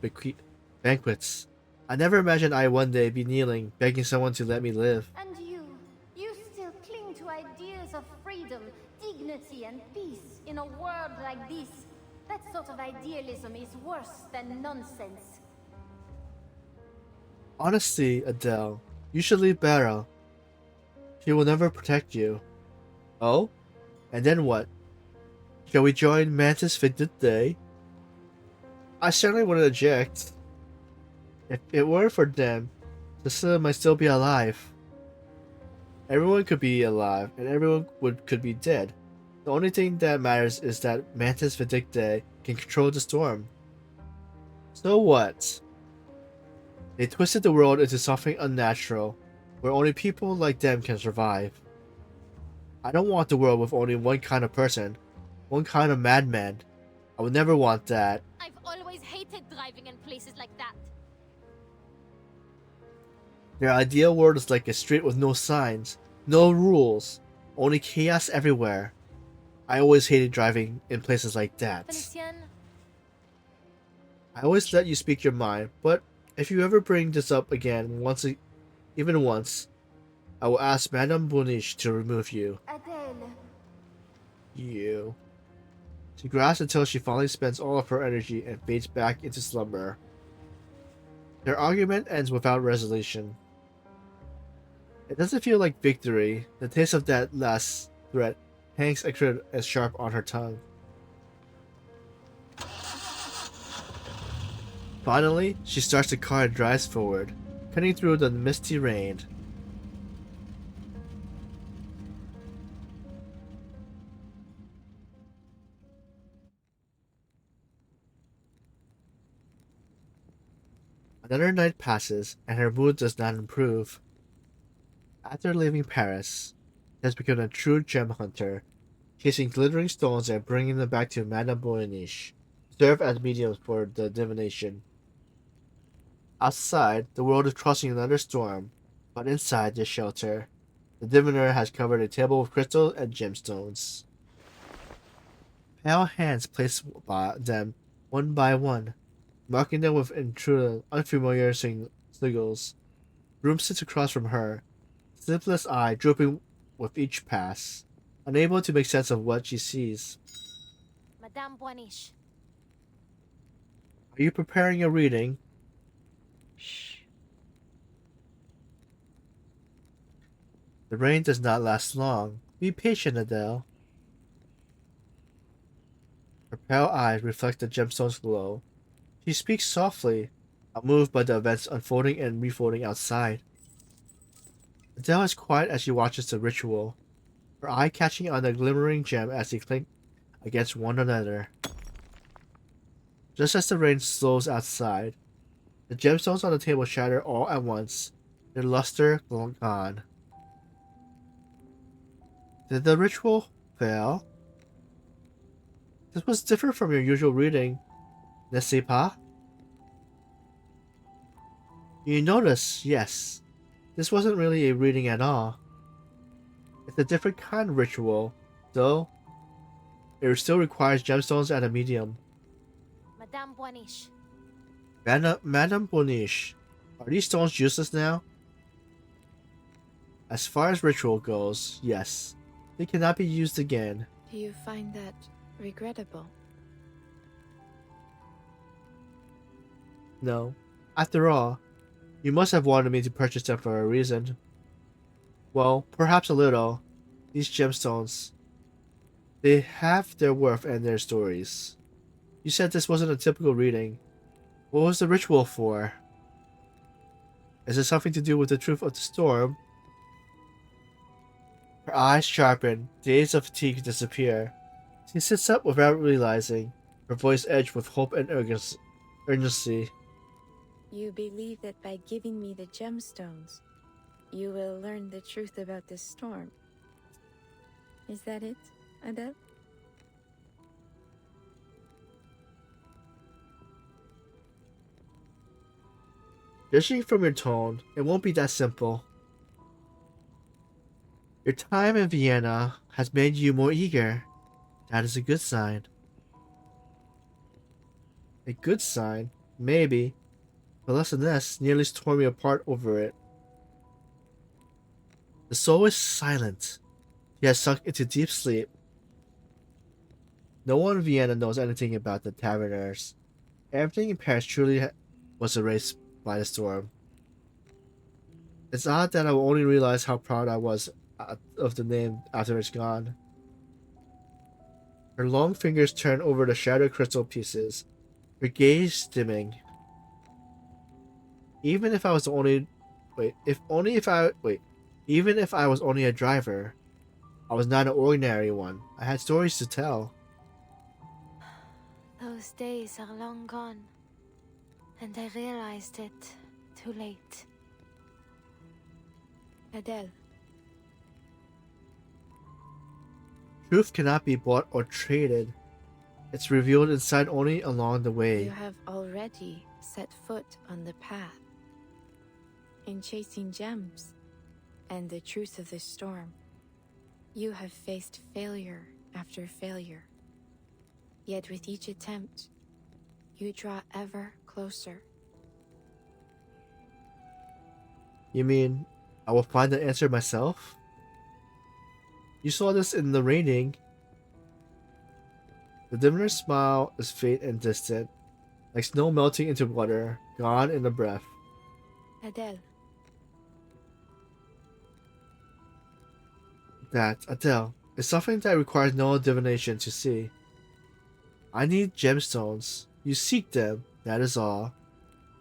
banquets. I never imagined I'd one day be kneeling, begging someone to let me live. And you still cling to ideas of freedom, dignity, and peace in a world like this. That sort of idealism is worse than nonsense. Honestly, Adele, you should leave Barrow. She will never protect you. Oh? And then what? Shall we join Mantis Fidget Day? I certainly wouldn't object. If it weren't for them, Cecilia might still be alive. Everyone could be alive, and everyone could be dead. The only thing that matters is that Mantis Vindictae can control the storm. So what? They twisted the world into something unnatural, where only people like them can survive. I don't want the world with only one kind of person, one kind of madman. I would never want that. I've always hated driving in places like that. Their ideal world is like a street with no signs, no rules, only chaos everywhere. I always hated driving in places like that. Felician, I always let you speak your mind, but if you ever bring this up again even once, I will ask Madame Boniche to remove you. Adele. You. She grasps until she finally spends all of her energy and fades back into slumber. Their argument ends without resolution. It doesn't feel like victory. The taste of that last threat hangs extra as sharp on her tongue. Finally, she starts the car and drives forward, cutting through the misty rain. Another night passes, and her mood does not improve. After leaving Paris, she has become a true gem hunter, chasing glittering stones and bringing them back to Madame Bourniche, to serve as mediums for the divination. Outside, the world is crossing another storm, but inside the shelter, the diviner has covered a table with crystals and gemstones. Pale hands place them one by one, marking them with unfamiliar sigils. Blume sits across from her, sleepless eye drooping with each pass, unable to make sense of what she sees. Madame Boiniche. Are you preparing a reading? Shh. The rain does not last long. Be patient, Adele. Her pale eyes reflect the gemstone's glow. She speaks softly, unmoved by the events unfolding and refolding outside. Adele is quiet as she watches the ritual, her eye catching on the glimmering gem as they clink against one another. Just as the rain slows outside, the gemstones on the table shatter all at once, their luster gone. Did the ritual fail? This was different from your usual reading, n'est-ce pas? You notice, yes. This wasn't really a reading at all. It's a different kind of ritual, though. It still requires gemstones and a medium. Madame Boiniche. Madame Boniche, are these stones useless now? As far as ritual goes, yes. They cannot be used again. Do you find that regrettable? No. After all, you must have wanted me to purchase them for a reason. Well, perhaps a little. These gemstones, they have their worth and their stories. You said this wasn't a typical reading. What was the ritual for? Is it something to do with the truth of the storm? Her eyes sharpen, days of fatigue disappear. She sits up without realizing, her voice edged with hope and urgency. You believe that by giving me the gemstones, you will learn the truth about the storm. Is that it, Adele? Judging from your tone, it won't be that simple. Your time in Vienna has made you more eager. That is a good sign. A good sign? Maybe. But less than this nearly tore me apart over it. The soul is silent. He has sunk into deep sleep. No one in Vienna knows anything about the taverners. Everything in Paris truly was erased by the storm. It's odd that I will only realize how proud I was of the name after it's gone. Her long fingers turn over the shattered crystal pieces, her gaze dimming. Even if I was only even if I was only a driver, I was not an ordinary one. I had stories to tell. Those days are long gone, and I realized it too late. Adele, Truth cannot be bought or traded. It's revealed inside only along the way. you have already set foot on the path. In chasing gems and the truth of the storm, you have faced failure after failure. Yet with each attempt, you draw ever closer. You mean I will find the answer myself? You saw this in the raining. The dimmer's smile is faint and distant, like snow melting into water, gone in a breath. Adele, That, Adele, is something that requires no divination to see. I need gemstones. You seek them, that is all.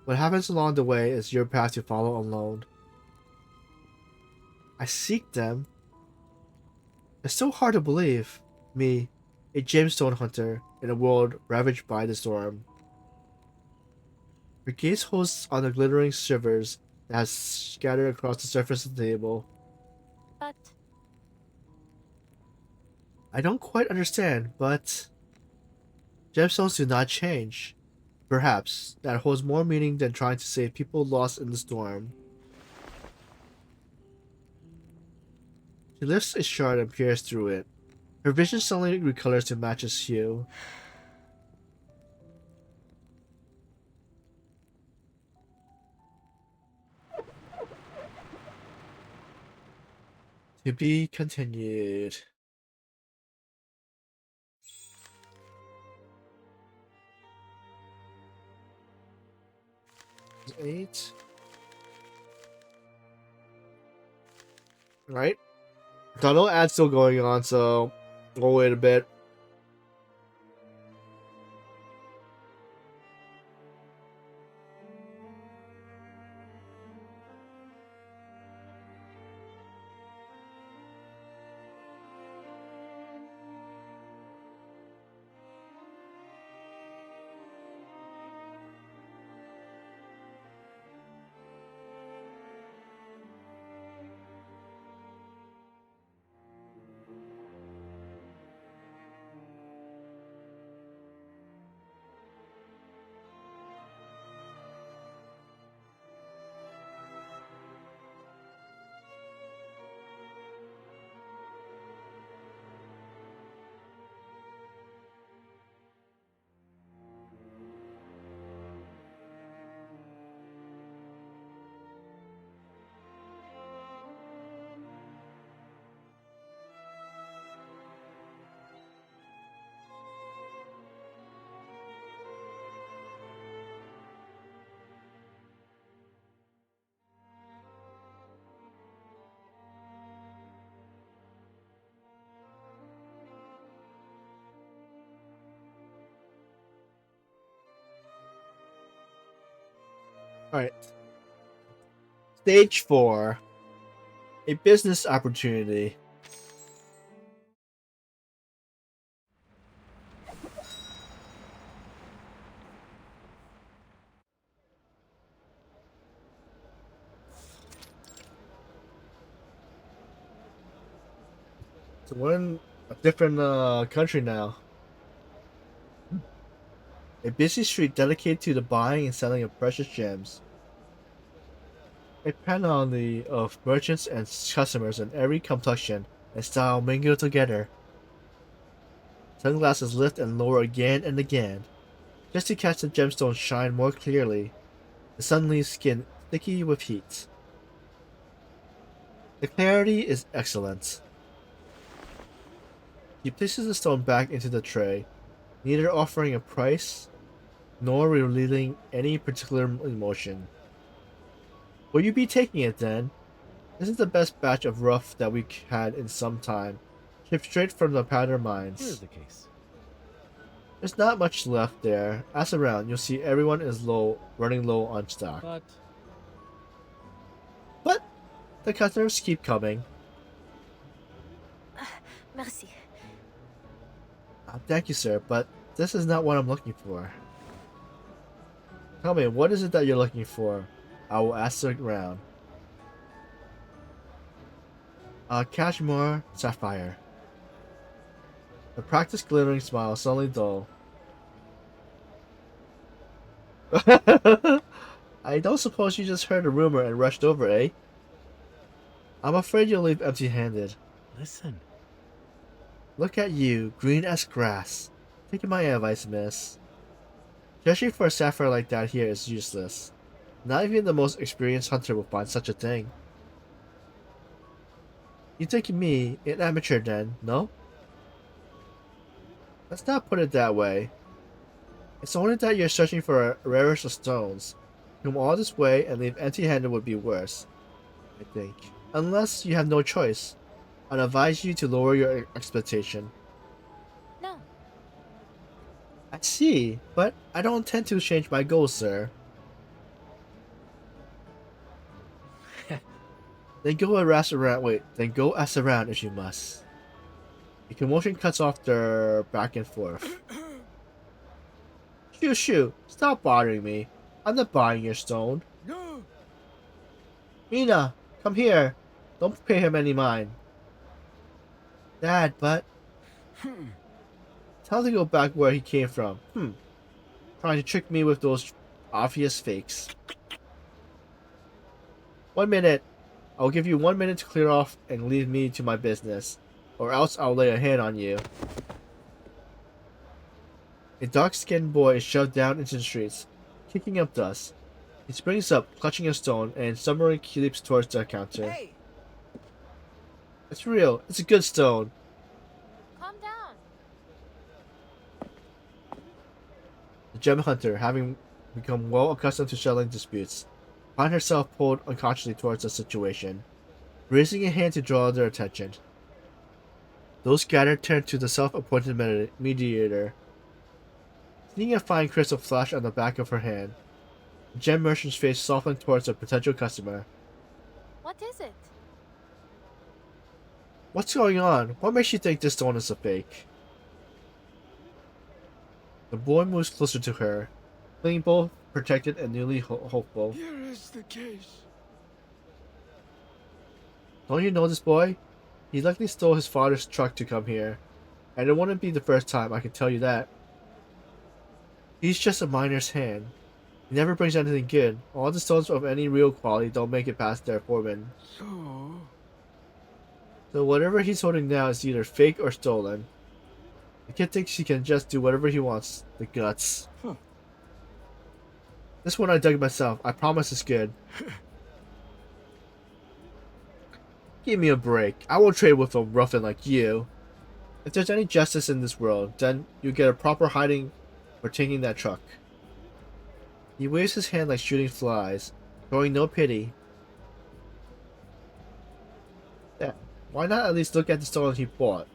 What happens along the way is your path to follow alone. I seek them? It's so hard to believe. Me, a gemstone hunter in a world ravaged by the storm. Her gaze hosts on the glittering shivers that has scattered across the surface of the table. But I don't quite understand, but gemstones do not change. Perhaps that holds more meaning than trying to save people lost in the storm. She lifts a shard and peers through it. Her vision suddenly recolors to match its hue. To be continued. Eight. Right? Tunnel ad's still going on, so we'll wait a bit. Alright. Stage 4. A business opportunity. So we're in a different country now. A busy street dedicated to the buying and selling of precious gems. A panoply of merchants and customers in every complexion and style mingle together. Sunglasses lift and lower again and again, just to catch the gemstones shine more clearly, the suddenly skin sticky with heat. The clarity is excellent. He places the stone back into the tray, neither offering a price nor revealing any particular emotion. Will you be taking it then? This is the best batch of rough that we had in some time. Shipped straight from the powder Here's mines. the case. There's not much left there. Ask around, you'll see everyone is running low on stock. But But the customers keep coming. Merci. Thank you, sir, but this is not what I'm looking for. Tell me, what is it that you're looking for? I will ask around. Cashmere Sapphire. The practiced glittering smile suddenly dull. I don't suppose you just heard a rumor and rushed over, eh? I'm afraid you'll leave empty-handed. listen. Look at you, green as grass. Take my advice, miss. Searching for a sapphire like that here is useless. Not even the most experienced hunter will find such a thing. You think me, an amateur then, no? Let's not put it that way. It's only that you're searching for a rarest of stones. Come all this way and leave empty-handed would be worse, I think. Unless you have no choice. I'd advise you to lower your expectation. No. I see, but I don't intend to change my goals, sir. Then go ask around if you must. The commotion cuts off their back and forth. Shoo, stop bothering me. I'm not buying your stone. No. Mina, come here. Don't pay him any mind. Dad, but... Tell him to go back where he came from. Trying to trick me with those obvious fakes. 1 minute. I'll give you 1 minute to clear off and leave me to my business, or else I'll lay a hand on you. A dark-skinned boy is shoved down into the streets, kicking up dust. He springs up, clutching a stone, and stumbling leaps towards the counter. Hey. It's real. It's a good stone. Calm down. The gem hunter, having become well accustomed to settling disputes, found herself pulled unconsciously towards the situation, raising a hand to draw their attention. Those gathered turned to the self-appointed mediator. Seeing a fine crystal flash on the back of her hand, the gem merchant's face softened towards a potential customer. What is it? What's going on? What makes you think this stone is a fake? The boy moves closer to her, feeling both protected and newly hopeful. Here is the case. Don't you know this boy? He likely stole his father's truck to come here, and it wouldn't be the first time, I can tell you that. He's just a miner's hand. He never brings anything good. All the stones of any real quality don't make it past their foreman. So whatever he's holding now is either fake or stolen. The kid thinks he can just do whatever he wants. The guts. This one I dug myself. I promise it's good. Give me a break. I won't trade with a ruffian like you. If there's any justice in this world, then you get a proper hiding for taking that truck. He waves his hand like shooting flies, showing no pity. Yeah, why not at least look at the stone he bought?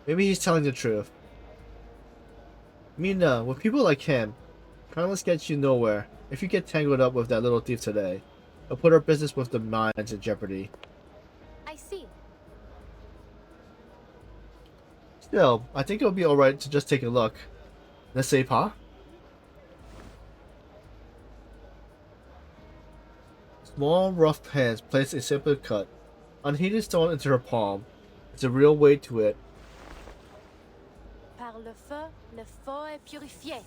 Maybe he's telling the truth. Mina, with people like him, kindness gets you nowhere. If you get tangled up with that little thief today, it'll put our business with the mines in jeopardy. I see. Still, I think it'll be alright to just take a look. N'est-ce pas? Small, rough hands place a simple cut. Unheated stone into her palm. It's a real weight to it. Par le feu est purifié.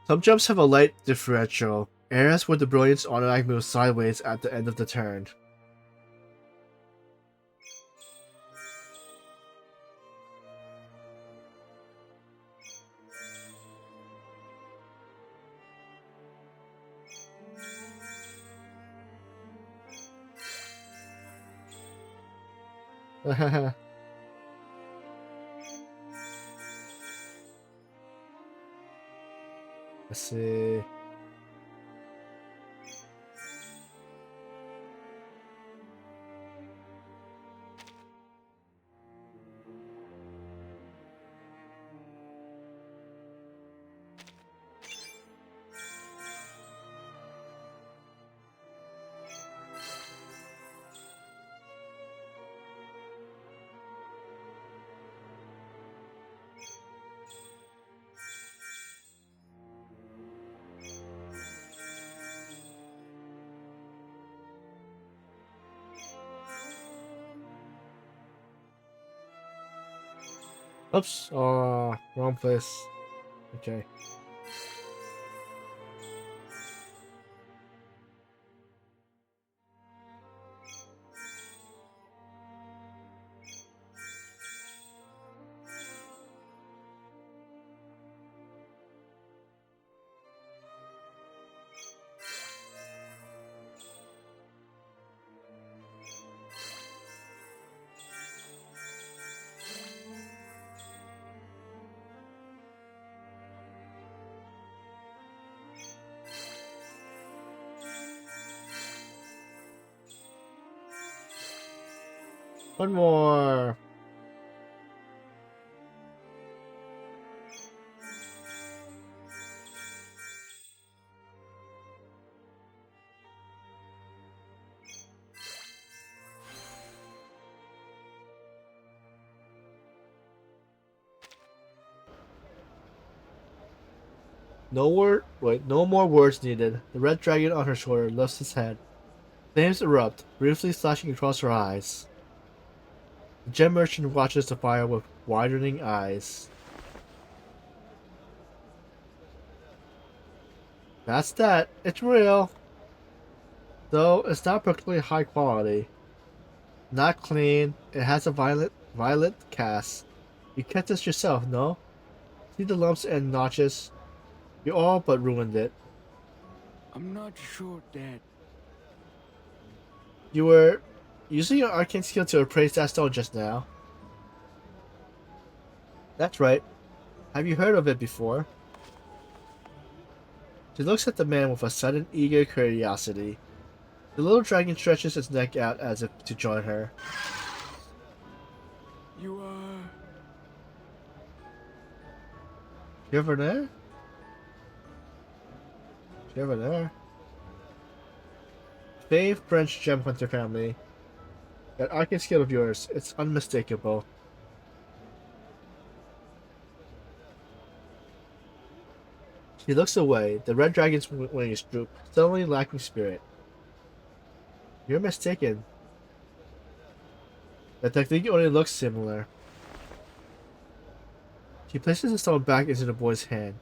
Some jumps have a light differential, areas where the brilliance automatically moves sideways at the end of the turn. Let's see. Oops. Wrong place. Okay. One more. No more words needed. The red dragon on her shoulder lifts its head. Flames erupt, briefly flashing across her eyes. The gem merchant watches the fire with widening eyes. That's that. It's real. Though it's not particularly high quality. Not clean. It has a violet cast. You kept this yourself, no? See the lumps and notches? You all but ruined it. I'm not sure, Dad. You were using your arcane skill to appraise that stone just now. That's right. Have you heard of it before? She looks at the man with a sudden eager curiosity. The little dragon stretches its neck out as if to join her. You are... You ever there? You ever there? Fave French gem hunter family. That arcane skill of yours, it's unmistakable. He looks away, the red dragon's wings droop, suddenly lacking spirit. You're mistaken. The technique only looks similar. She places the stone back into the boy's hand.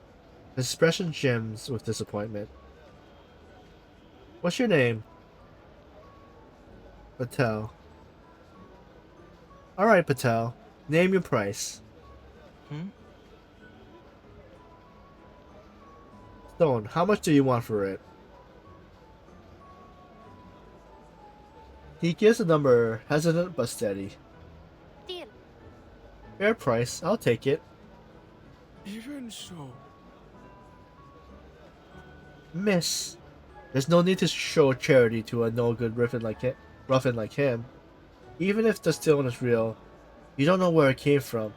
His expression gems with disappointment. What's your name? Patel. Alright, Patel. Name your price. Stone, how much do you want for it? He gives a number, hesitant but steady. Deal. Fair price, I'll take it. Even so... Miss, there's no need to show charity to a no-good ruffin like him. Even if the stone is real, you don't know where it came from.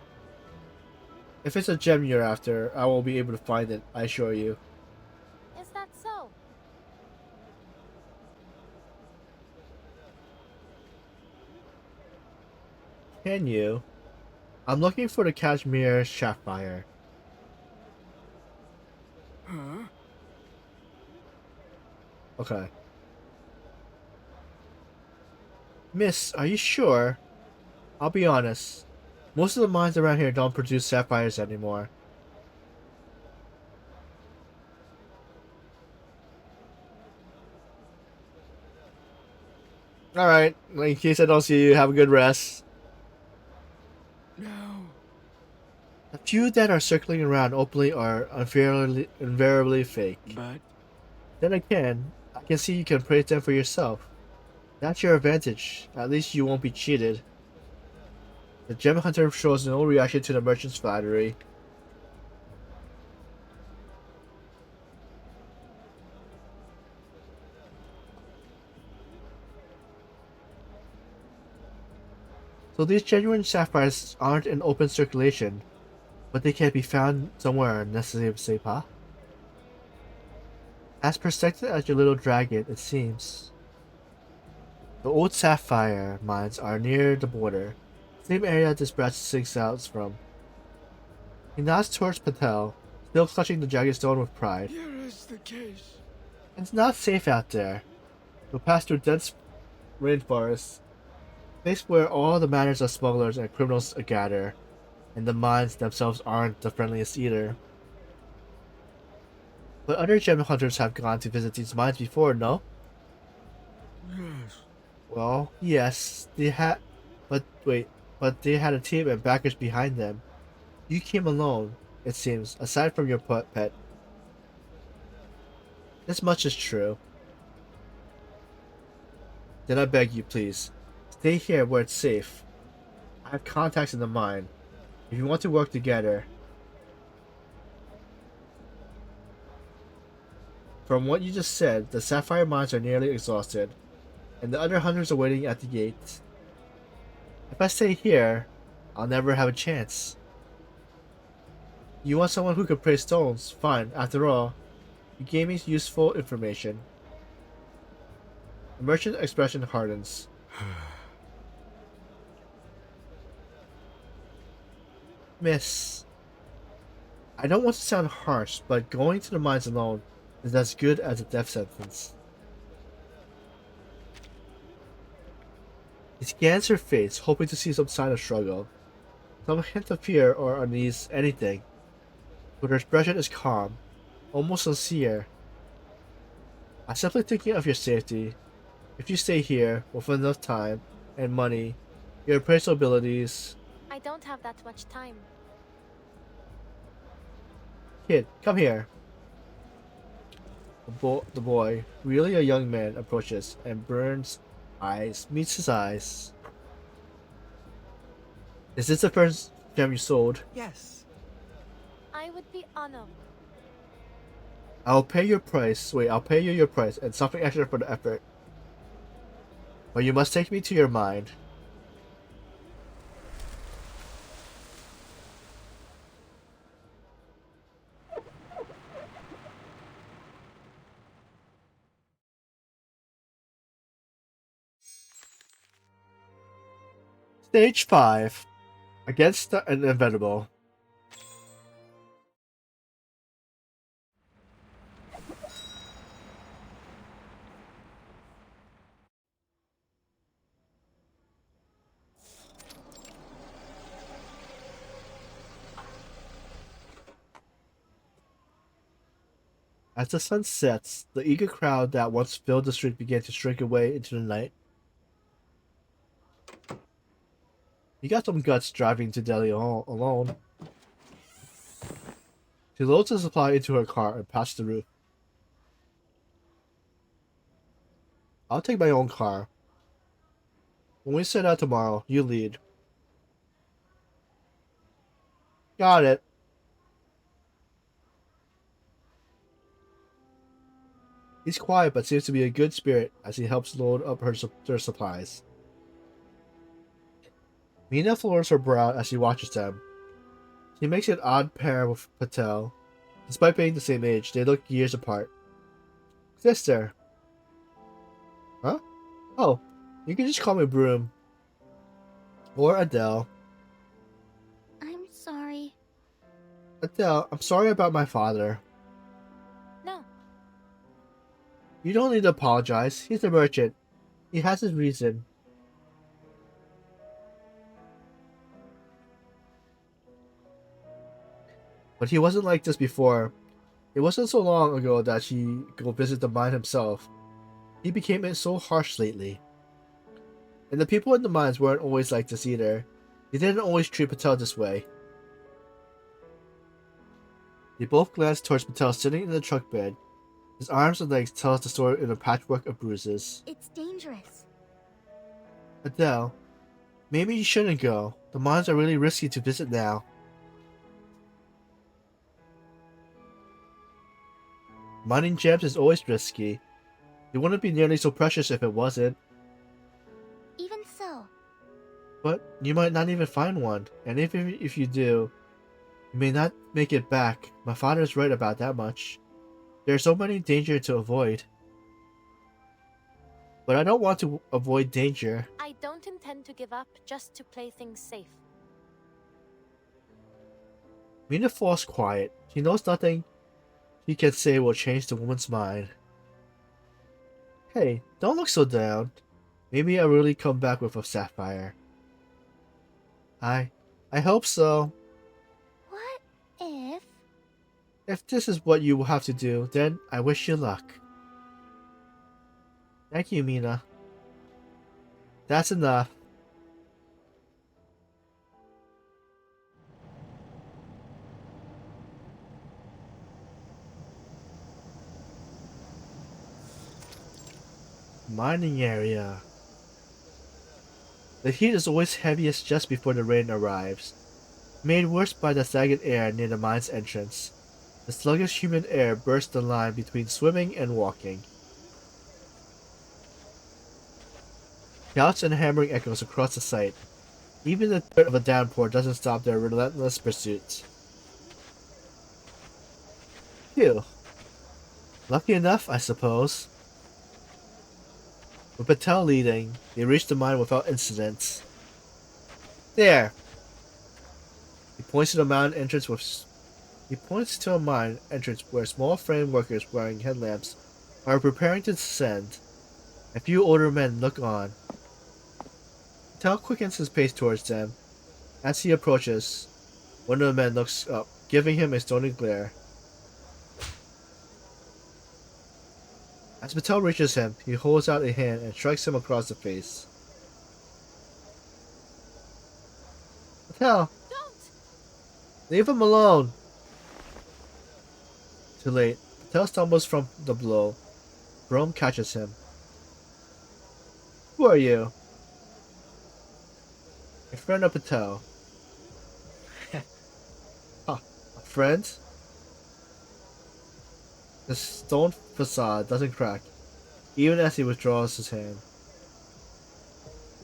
If it's a gem you're after, I will be able to find it, I assure you. Is that so? Can you? I'm looking for the Kashmir Sapphire. Huh? Okay. Miss, are you sure? I'll be honest. Most of the mines around here don't produce sapphires anymore. Alright, in case I don't see you, have a good rest. No. The few that are circling around openly are invariably fake. But... Then again, I can see you can praise them for yourself. That's your advantage. At least you won't be cheated. The gem hunter shows no reaction to the merchant's flattery. So these genuine sapphires aren't in open circulation, but they can be found somewhere, n'est-ce pas? As protected as your little dragon, it seems. The old sapphire mines are near the border, same area this branch sinks out from. He nods towards Patel, still clutching the jagged stone with pride. Here is the case. It's not safe out there. You'll pass through dense rainforests, place where all the manners of smugglers and criminals gather, and the mines themselves aren't the friendliest either. But other gem hunters have gone to visit these mines before, no? Yes. Well, yes, they had, but they had a team and backers behind them. You came alone, it seems, aside from your pet. This much is true. Then I beg you, please, stay here where it's safe. I have contacts in the mine. If you want to work together. From what you just said, the sapphire mines are nearly exhausted, and the other hunters are waiting at the gate. If I stay here, I'll never have a chance. You want someone who can praise stones? Fine, after all, you gave me useful information. The merchant's expression hardens. Miss, I don't want to sound harsh, but going to the mines alone is as good as a death sentence. He scans her face, hoping to see some sign of struggle, some hint of fear or unease, anything. But her expression is calm, almost sincere. I'm simply thinking of your safety. If you stay here, with enough time and money, your appraisal abilities... I don't have that much time. Kid, come here. The boy, really a young man, approaches, and Burns' eyes meets his eyes. Is this the first gem you sold? Yes. I would be honored. I'll pay your price. Wait, I'll pay you your price and something extra for the effort. But you must take me to your mind. Stage 5. Against the inevitable. As the sun sets, the eager crowd that once filled the street began to shrink away into the night. You got some guts driving to Delhi alone. She loads the supply into her car and passes the roof. I'll take my own car. When we set out tomorrow, you lead. Got it. He's quiet but seems to be a good spirit as he helps load up her supplies. Mina floors her brow as she watches them. She makes an odd pair with Patel. Despite being the same age, they look years apart. Sister. Huh? Oh, you can just call me Blume. Or Adele. I'm sorry. Adele, I'm sorry about my father. No. You don't need to apologize. He's a merchant. He has his reason. But he wasn't like this before. It wasn't so long ago that he go visit the mine himself. He became so harsh lately. And the people in the mines weren't always like this either. They didn't always treat Patel this way. They both glanced towards Patel sitting in the truck bed. His arms and legs tell us the story in a patchwork of bruises. It's dangerous. Adele, maybe you shouldn't go. The mines are really risky to visit now. Mining gems is always risky. It wouldn't be nearly so precious if it wasn't. Even so. But you might not even find one, and if you do, you may not make it back. My father is right about that much. There's so many danger to avoid. But I don't want to avoid danger. I don't intend to give up just to play things safe. Mina falls quiet. She knows nothing she can say will change the woman's mind. Hey, don't look so down. Maybe I'll really come back with a sapphire. I hope so. What if? If this is what you will have to do, then I wish you luck. Thank you, Mina. That's enough. Mining area. The heat is always heaviest just before the rain arrives, made worse by the stagnant air near the mine's entrance. The sluggish humid air bursts the line between swimming and walking. Shouts and hammering echoes across the site. Even the threat of a downpour doesn't stop their relentless pursuit. Phew. Lucky enough, I suppose. With Patel leading, they reach the mine without incident. There! He points to a mine entrance where small frame workers wearing headlamps are preparing to descend. A few older men look on. Patel quickens his pace towards them. As he approaches, one of the men looks up, giving him a stony glare. As Patel reaches him, he holds out a hand and strikes him across the face. Patel! Don't! Leave him alone! Too late. Patel stumbles from the blow. Blume catches him. Who are you? A friend of Patel. A friend? The stone facade doesn't crack, even as he withdraws his hand.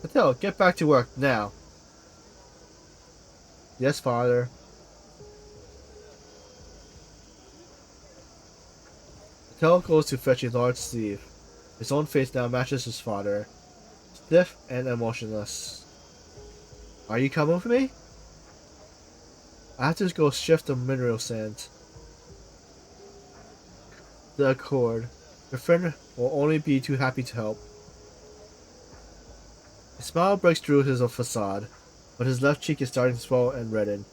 Patel, get back to work, now. Yes, father. Patel goes to fetch a large sleeve. His own face now matches his father, stiff and emotionless. Are you coming with me? I have to go shift the mineral sand. The accord. Your friend will only be too happy to help. A smile breaks through his facade, but his left cheek is starting to swell and redden.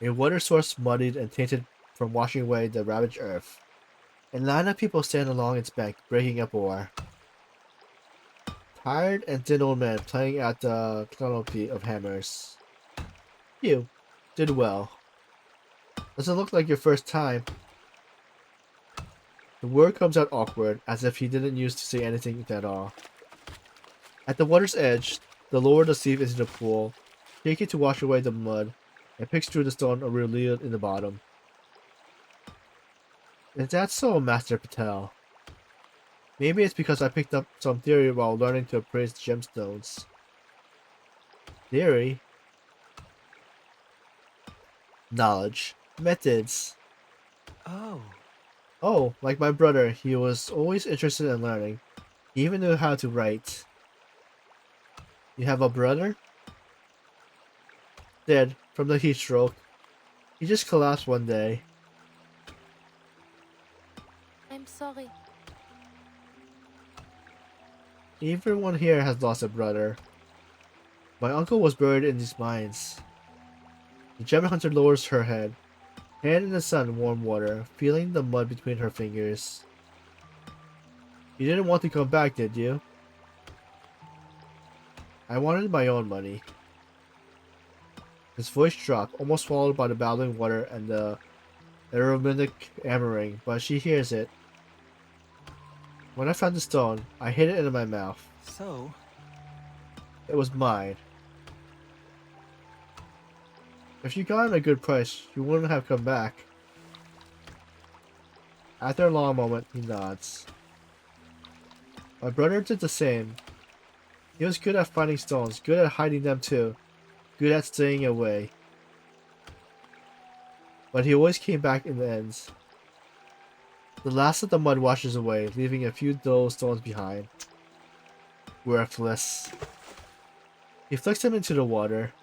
A water source muddied and tainted from washing away the ravaged earth. A line of people stand along its bank, breaking up war. Tired and thin old men playing at the canopy of hammers. You did well. Doesn't look like your first time. The word comes out awkward, as if he didn't use to say anything at all. At the water's edge, the lower the sleeve into the pool, take it to wash away the mud, and picks through the stone revealed in the bottom. Is that so, Master Patel? Maybe it's because I picked up some theory while learning to appraise gemstones. Theory? Knowledge. Methods. Oh, like my brother, he was always interested in learning. He even knew how to write. You have a brother? Dead from the heat stroke. He just collapsed one day. I'm sorry. Everyone here has lost a brother. My uncle was buried in these mines. The gem hunter lowers her head, hand in the sun warm water, feeling the mud between her fingers. You didn't want to come back, did you? I wanted my own money. His voice dropped, almost swallowed by the babbling water and the aromatic hammering, but she hears it. When I found the stone, I hid it in my mouth. So, It was mine. If you got it at a good price, you wouldn't have come back. After a long moment, he nods. My brother did the same. He was good at finding stones, good at hiding them too, good at staying away. But he always came back in the end. The last of the mud washes away, leaving a few dull stones behind. Worthless. He flicks them into the water.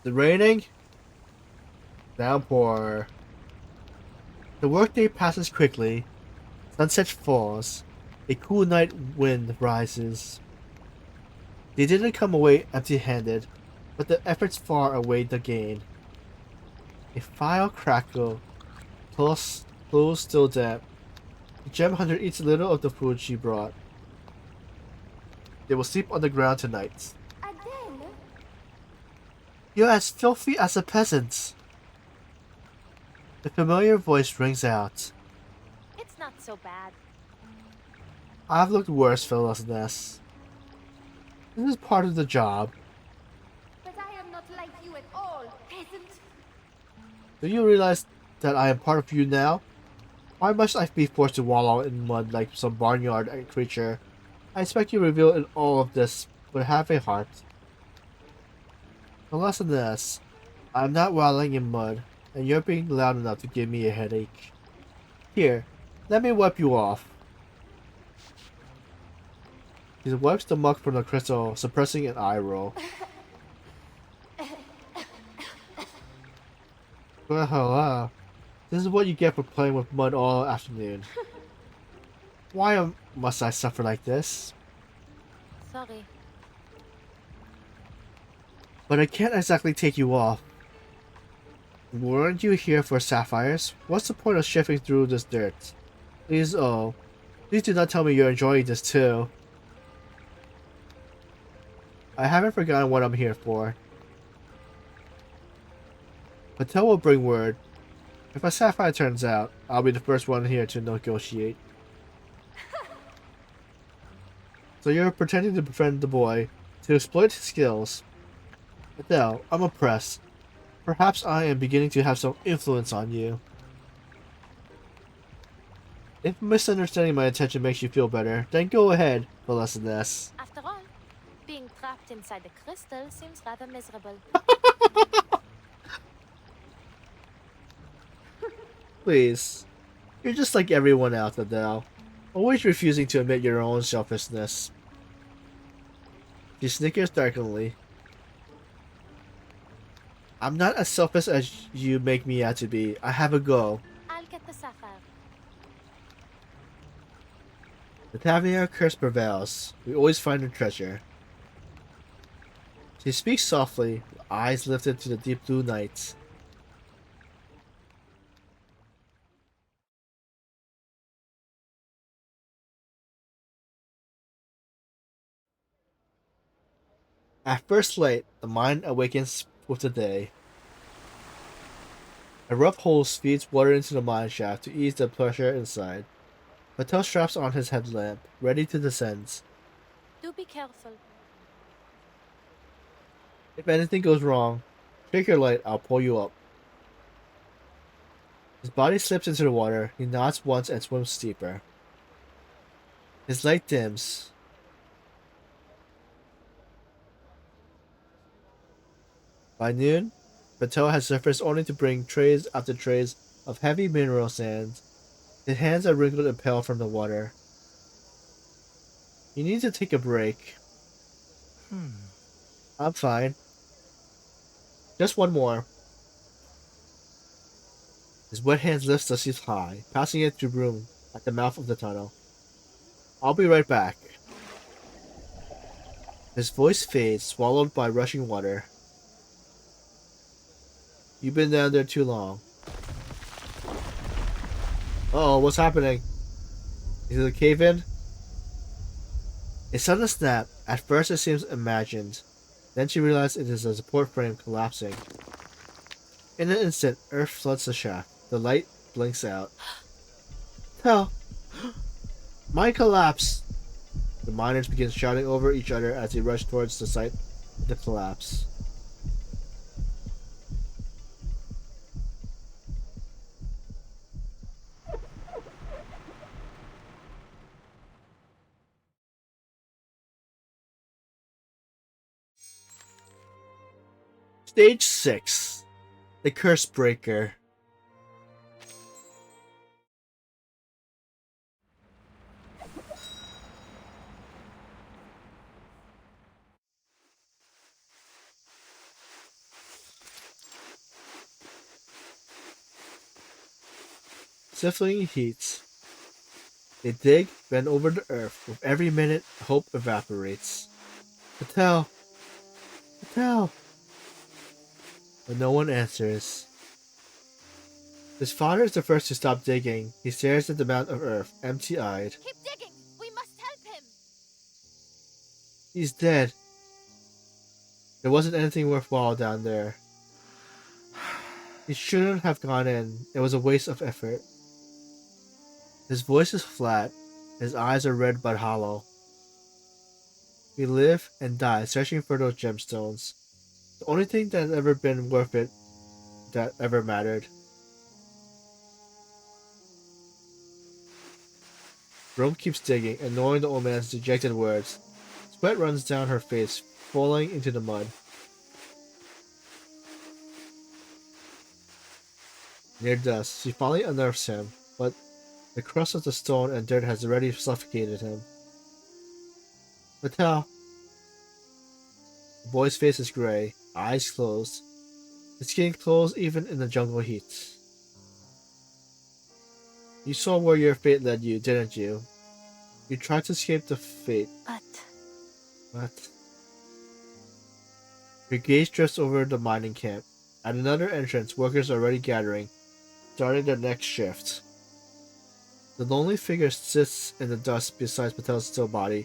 Is it raining? Downpour. The workday passes quickly. Sunset falls. A cool night wind rises. They didn't come away empty-handed, but the efforts far outweighed the gain. A fire crackle. Clothes still damp. The gem hunter eats a little of the food she brought. They will sleep on the ground tonight. Adele? You're as filthy as a peasant. The familiar voice rings out. It's not so bad. I've looked worse, fellas, than this. This is part of the job. But I am not like you at all, peasant. Do you realize that I am part of you now? Why must I be forced to wallow in mud like some barnyard creature? I expect you reveal in all of this, but have a heart. The lesson is, I'm not wallowing in mud, and you're being loud enough to give me a headache. Here, let me wipe you off. He wipes the muck from the crystal, suppressing an eye roll. Well, this is what you get for playing with mud all afternoon. Why must I suffer like this? Sorry. But I can't exactly take you off. Weren't you here for sapphires? What's the point of shifting through this dirt? Please do not tell me you're enjoying this too. I haven't forgotten what I'm here for. Patel will bring word. If a sapphire turns out, I'll be the first one here to negotiate. So you're pretending to befriend the boy, to exploit his skills. Adele, I'm impressed. Perhaps I am beginning to have some influence on you. If misunderstanding my intention makes you feel better, then go ahead, Felicitous. After all, being trapped inside the crystal seems rather miserable. Please. You're just like everyone else, Adele. Always refusing to admit your own selfishness. She snickers darkly. I'm not as selfish as you make me out to be. I have a go. I'll get the sapphire. The Tavernier curse prevails. We always find a treasure. She speaks softly, with eyes lifted to the deep blue night. At first light, the mind awakens with the day. A rough hole feeds water into the mine shaft to ease the pressure inside. Patel straps on his headlamp, ready to descend. Do be careful. If anything goes wrong, shake your light, I'll pull you up. His body slips into the water, he nods once and swims steeper. His light dims. By noon, Patel has surfaced only to bring trays after trays of heavy mineral sand. His hands are wrinkled and pale from the water. You need to take a break. I'm fine. Just one more. His wet hands lifts the sheath high, passing it to Blume at the mouth of the tunnel. I'll be right back. His voice fades, swallowed by rushing water. You've been down there too long. Uh-oh, what's happening? Is it a cave-in? A sudden snap. At first it seems imagined. Then she realizes it is a support frame collapsing. In an instant, earth floods the shaft. The light blinks out. Hell! Mine collapse! The miners begin shouting over each other as they rush towards the site of the collapse. Stage 6. The Curse Breaker. Stifling heat. They dig, bend over the earth. With every minute, hope evaporates. Patel! Patel! But no one answers. His father is the first to stop digging. He stares at the mound of earth, empty-eyed. Keep digging! We must help him! He's dead. There wasn't anything worthwhile down there. He shouldn't have gone in. It was a waste of effort. His voice is flat. His eyes are red but hollow. We live and die searching for those gemstones. The only thing that has ever been worth it, that ever mattered. Rome keeps digging, ignoring the old man's dejected words. Sweat runs down her face, falling into the mud. Near dusk, she finally unearths him, but the crust of the stone and dirt has already suffocated him. Patel. The boy's face is gray, eyes closed. His skin closed even in the jungle heat. You saw where your fate led you, didn't you? You tried to escape the fate. But... Your gaze drifts over the mining camp. At another entrance, workers are already gathering, starting their next shift. The lonely figure sits in the dust beside Patel's still body,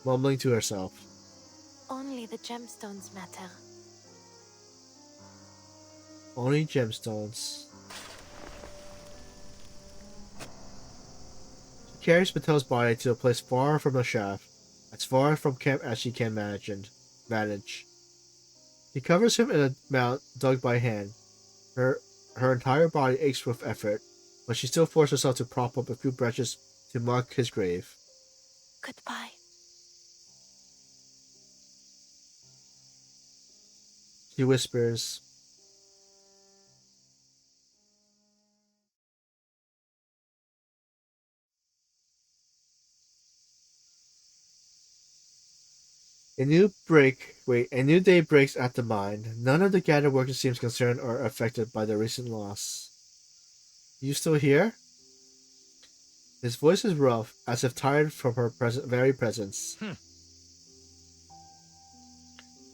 mumbling to herself. Only the gemstones matter. Only gemstones. She carries Patel's body to a place far from the shaft, as far from camp as she can manage. She covers him in a mound dug by hand. Her entire body aches with effort, but she still forces herself to prop up a few branches to mark his grave. Goodbye. She whispers. A new day breaks at the mine. None of the gathered workers seems concerned or affected by the recent loss. You still here? His voice is rough, as if tired from her very presence.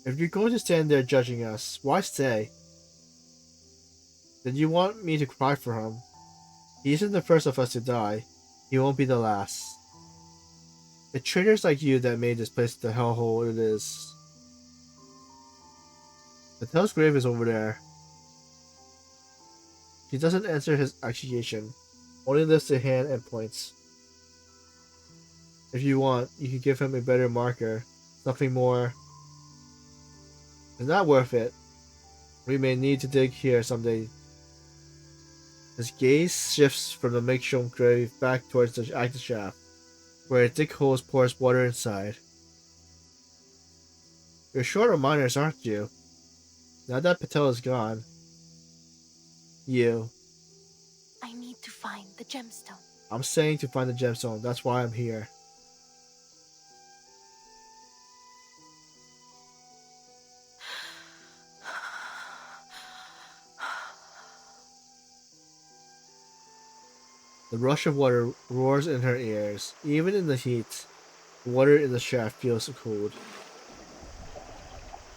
If you're going to stand there judging us, why stay? Then you want me to cry for him? He isn't the first of us to die. He won't be the last. It's traitors like you that made this place the hellhole it is. Patel's grave is over there. She doesn't answer his accusation, only lifts a hand and points. If you want, you can give him a better marker, something more. It's not worth it. We may need to dig here someday. His gaze shifts from the makeshift grave back towards the active shaft, where a thick hose pours water inside. You're short of miners, aren't you? Now that Patel is gone. You. I need to find the gemstone. I'm saying to find the gemstone. That's why I'm here. The rush of water roars in her ears. Even in the heat, the water in the shaft feels cold.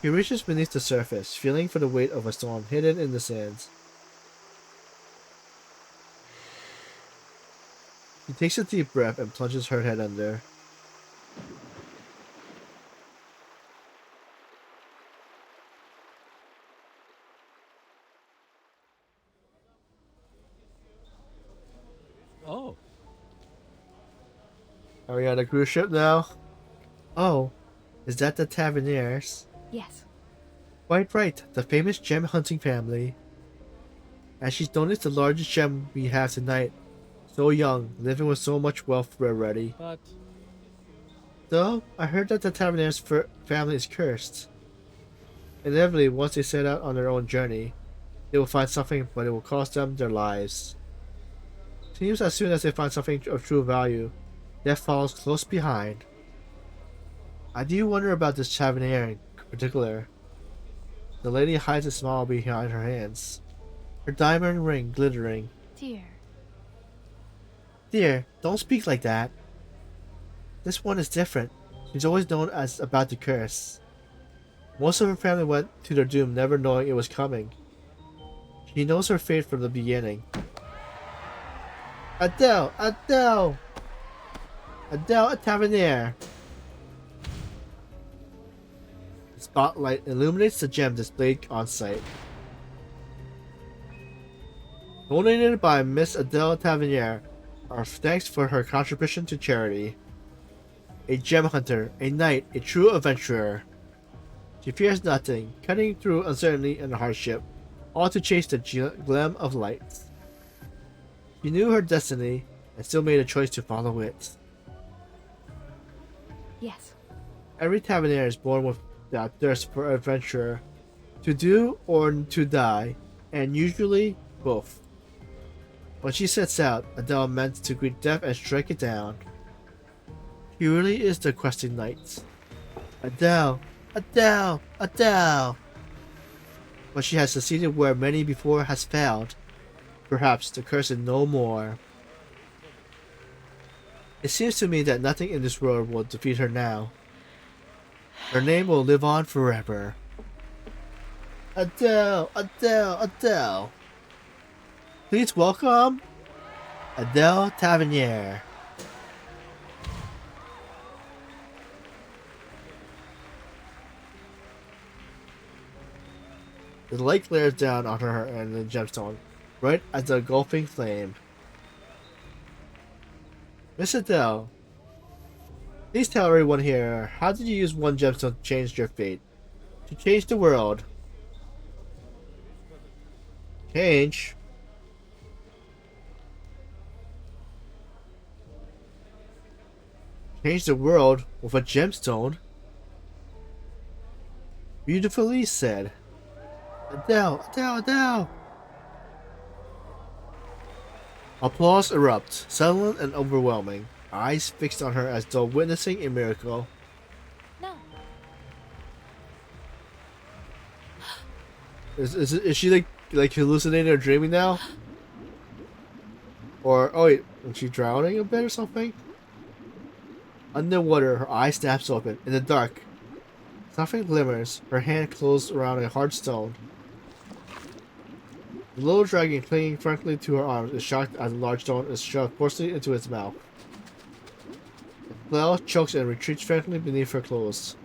He reaches beneath the surface, feeling for the weight of a stone hidden in the sands. He takes a deep breath and plunges her head under. Oh. Are we on a cruise ship now? Oh, is that the Taverniers? Yes. Quite right, the famous gem hunting family. And she's noticed the largest gem we have tonight. So young, living with so much wealth already. But Though, I heard that the Taverniers family is cursed. Inevitably, once they set out on their own journey, they will find something, but it will cost them their lives. Seems as soon as they find something of true value, death follows close behind. I do wonder about this Tavernier in particular. The lady hides a smile behind her hands, her diamond ring glittering. Dear. Dear, don't speak like that. This one is different. She's always known as about to curse. Most of her family went to their doom never knowing it was coming. She knows her fate from the beginning. Adele! Adele! Adele Tavernier! The spotlight illuminates the gem displayed on site. Donated by Miss Adele Tavernier, our thanks for her contribution to charity. A gem hunter, a knight, a true adventurer. She fears nothing, cutting through uncertainty and hardship, all to chase the gleam of light. She knew her destiny and still made a choice to follow it. Yes. Every Tavernier is born with that thirst for adventure, to do or to die, and usually both. When she sets out, Adele meant to greet death and strike it down. She really is the questing knight. Adele! Adele! Adele! But she has succeeded where many before has failed. Perhaps the curse is no more. It seems to me that nothing in this world will defeat her now. Her name will live on forever. Adele! Adele! Adele! Please welcome Adele Tavernier. The light glares down on her and the gemstone, right as the engulfing flame. Miss Adele, please tell everyone here, how did you use one gemstone to change your fate? To change the world? Change? Change the world with a gemstone? Beautifully said. Adele, Adele, Adele! Applause erupts, sudden and overwhelming. Eyes fixed on her as though witnessing a miracle. No. Is she like hallucinating or dreaming now? Or oh wait, is she drowning a bit or something? Underwater, her eye snaps open. In the dark, something glimmers. Her hand closed around a hard stone. The little dragon clinging frantically to her arms is shocked as the large stone is shoved forcibly into its mouth. The flail chokes and retreats frantically beneath her clothes.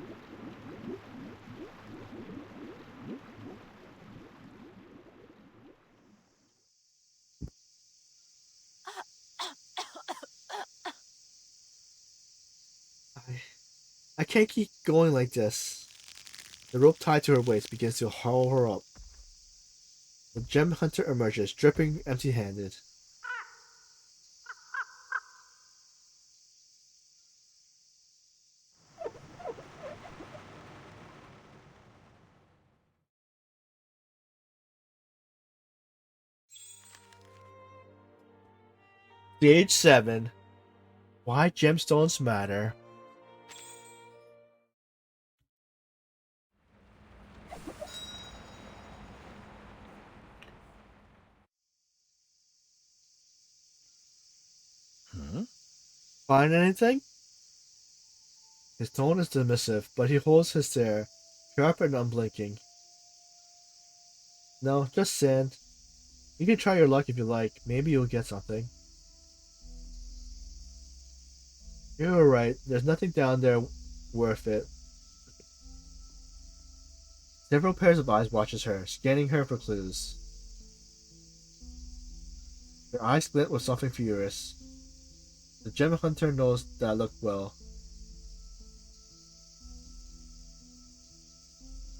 I can't keep going like this. The rope tied to her waist begins to haul her up. The gem hunter emerges, dripping empty-handed. Stage 7. Why gemstones matter. Find anything? His tone is dismissive, but he holds his stare, sharp and unblinking. No, just sand. You can try your luck if you like. Maybe you'll get something. You're right. There's nothing down there worth it. Several pairs of eyes watches her, scanning her for clues. Their eyes glint with something furious. The gem hunter knows that look well.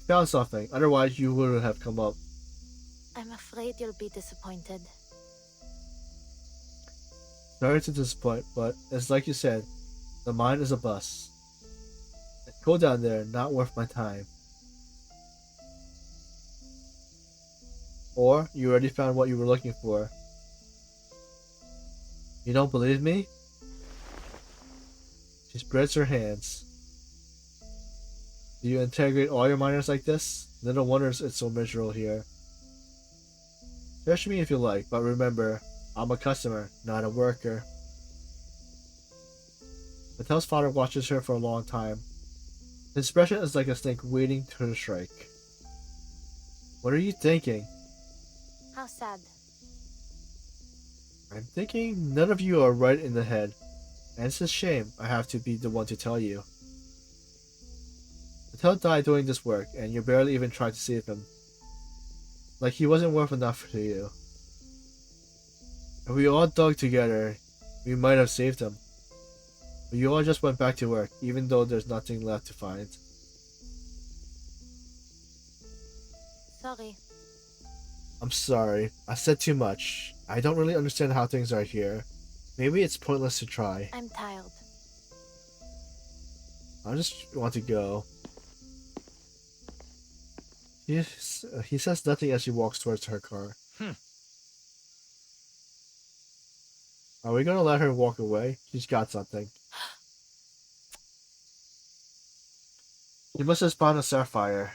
Found something, otherwise you wouldn't have come up. I'm afraid you'll be disappointed. Sorry to disappoint, but it's like you said, the mine is a bus. Go down there, not worth my time. Or you already found what you were looking for. You don't believe me? She spreads her hands. Do you integrate all your miners like this? Little wonders it's so miserable here. Search me if you like, but remember, I'm a customer, not a worker. Mattel's father watches her for a long time. His expression is like a snake waiting to strike. What are you thinking? How sad. I'm thinking none of you are right in the head. And it's a shame I have to be the one to tell you. Mattel died doing this work, and you barely even tried to save him. Like he wasn't worth enough to you. If we all dug together, we might have saved him. But you all just went back to work, even though there's nothing left to find. Sorry. I'm sorry. I said too much. I don't really understand how things are here. Maybe it's pointless to try. I'm tired. I just want to go. He says nothing as she walks towards her car. Are we gonna let her walk away? She's got something. She must have spawned a sapphire.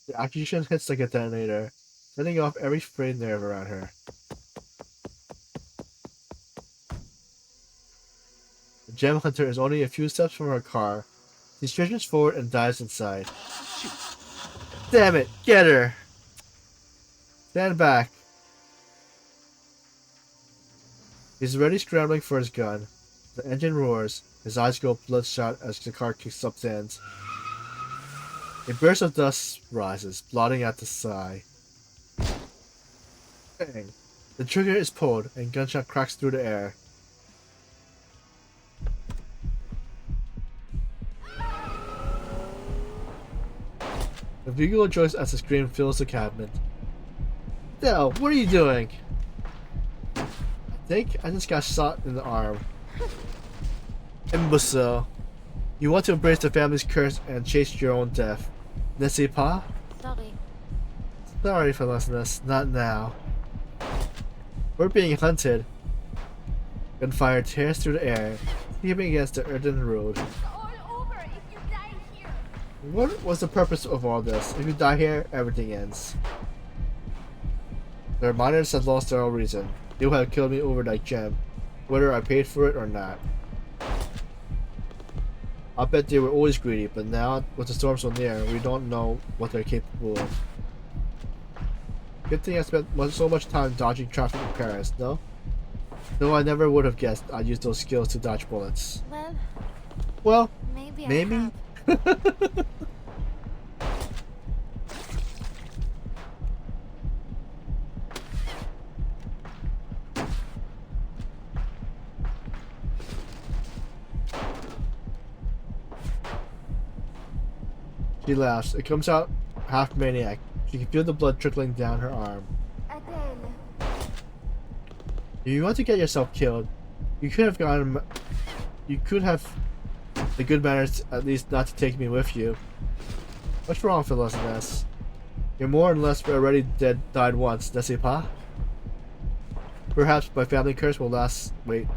The accusation hits like a detonator, setting off every frayed nerve around her. The gem hunter is only a few steps from her car. She stretches forward and dives inside. Damn it! Get her! Stand back. He's already scrambling for his gun. The engine roars. His eyes go bloodshot as the car kicks up sands. A burst of dust rises, blotting out the sky. Bang! The trigger is pulled, and gunshot cracks through the air. The vehicle rejoices as the scream fills the cabin. Dell, what are you doing? I think I just got shot in the arm. Imbecile. You want to embrace the family's curse and chase your own death. N'est-ce pas? Sorry. Sorry for listeners, not now. We're being hunted. Gunfire tears through the air, sweeping against the earthen road. It's all over if you die here. What was the purpose of all this? If you die here, everything ends. The miners had lost their own reason. They would have killed me over that gem, whether I paid for it or not. I bet they were always greedy, but now, with the storm so near, we don't know what they're capable of. Good thing I spent so much time dodging traffic in Paris, no? Though I never would have guessed I'd use those skills to dodge bullets. Well, Maybe. maybe? I have. She laughs. It comes out half maniac. She can feel the blood trickling down her arm. Adele. If you want to get yourself killed, you could have gone. You could have the good manners at least not to take me with you. What's wrong, Philosophes? You're more or less already died once, n'est-ce pas? Perhaps my family curse will last. Wait.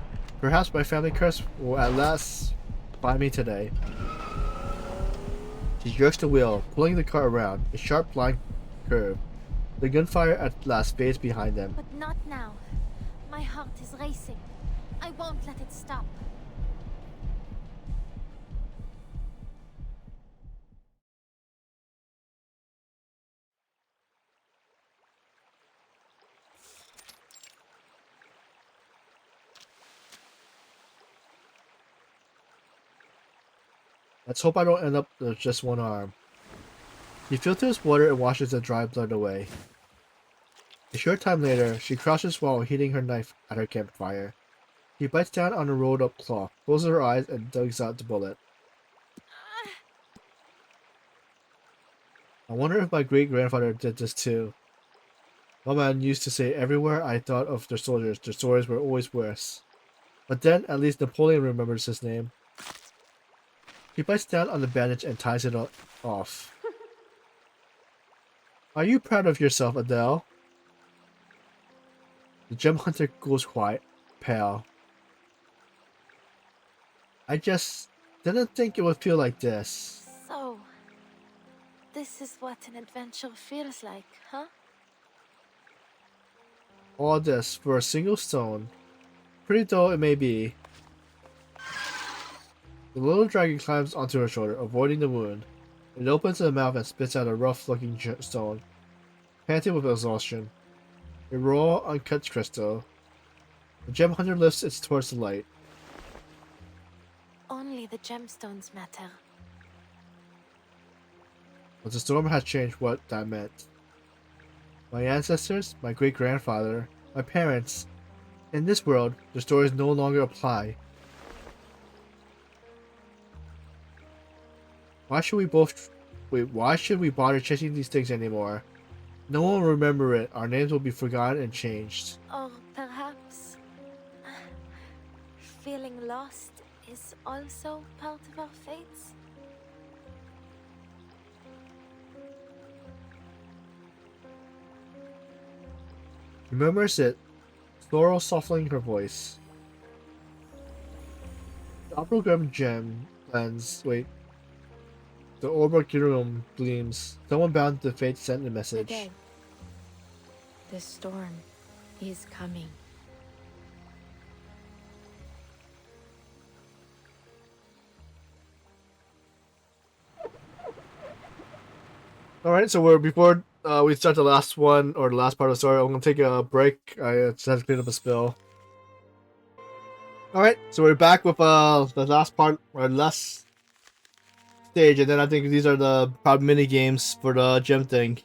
Perhaps my family curse will at last find me today. She jerks the wheel, pulling the car around a sharp blind curve. The gunfire at last fades behind them. But not now. My heart is racing. I won't let it stop. Let's hope I don't end up with just one arm. She filters water and washes the dry blood away. A short time later, she crouches while heating her knife at her campfire. She bites down on a rolled up cloth, closes her eyes, and digs out the bullet. I wonder if my great-grandfather did this too. My man used to say everywhere I thought of their soldiers, their stories were always worse. But then, at least Napoleon remembers his name. She bites down on the bandage and ties it off. Are you proud of yourself, Adele? The gem hunter goes quiet, pale. I just didn't think it would feel like this. So, this is what an adventure feels like, huh? All this for a single stone. Pretty though it may be. The little dragon climbs onto her shoulder, avoiding the wound. It opens the mouth and spits out a rough-looking stone, panting with exhaustion. A raw, uncut crystal. The gem hunter lifts it towards the light. Only the gemstones matter. But the storm had changed what that meant. My ancestors, my great-grandfather, my parents. In this world, the stories no longer apply. Why should we bother chasing these things anymore? No one will remember it. Our names will be forgotten and changed. Or perhaps feeling lost is also part of our fates? He murmurs it, sorrow softening her voice. The Opalgrim gem lens. Wait. The Orbogirum gleams. Someone bound to fate sent a message. Adele, the storm is coming. Alright, so before we start the last one, or the last part of the story, I'm gonna take a break. I just had to clean up a spill. Alright, so we're back with the last part, or last stage, and then I think these are the probably mini games for the gem thing.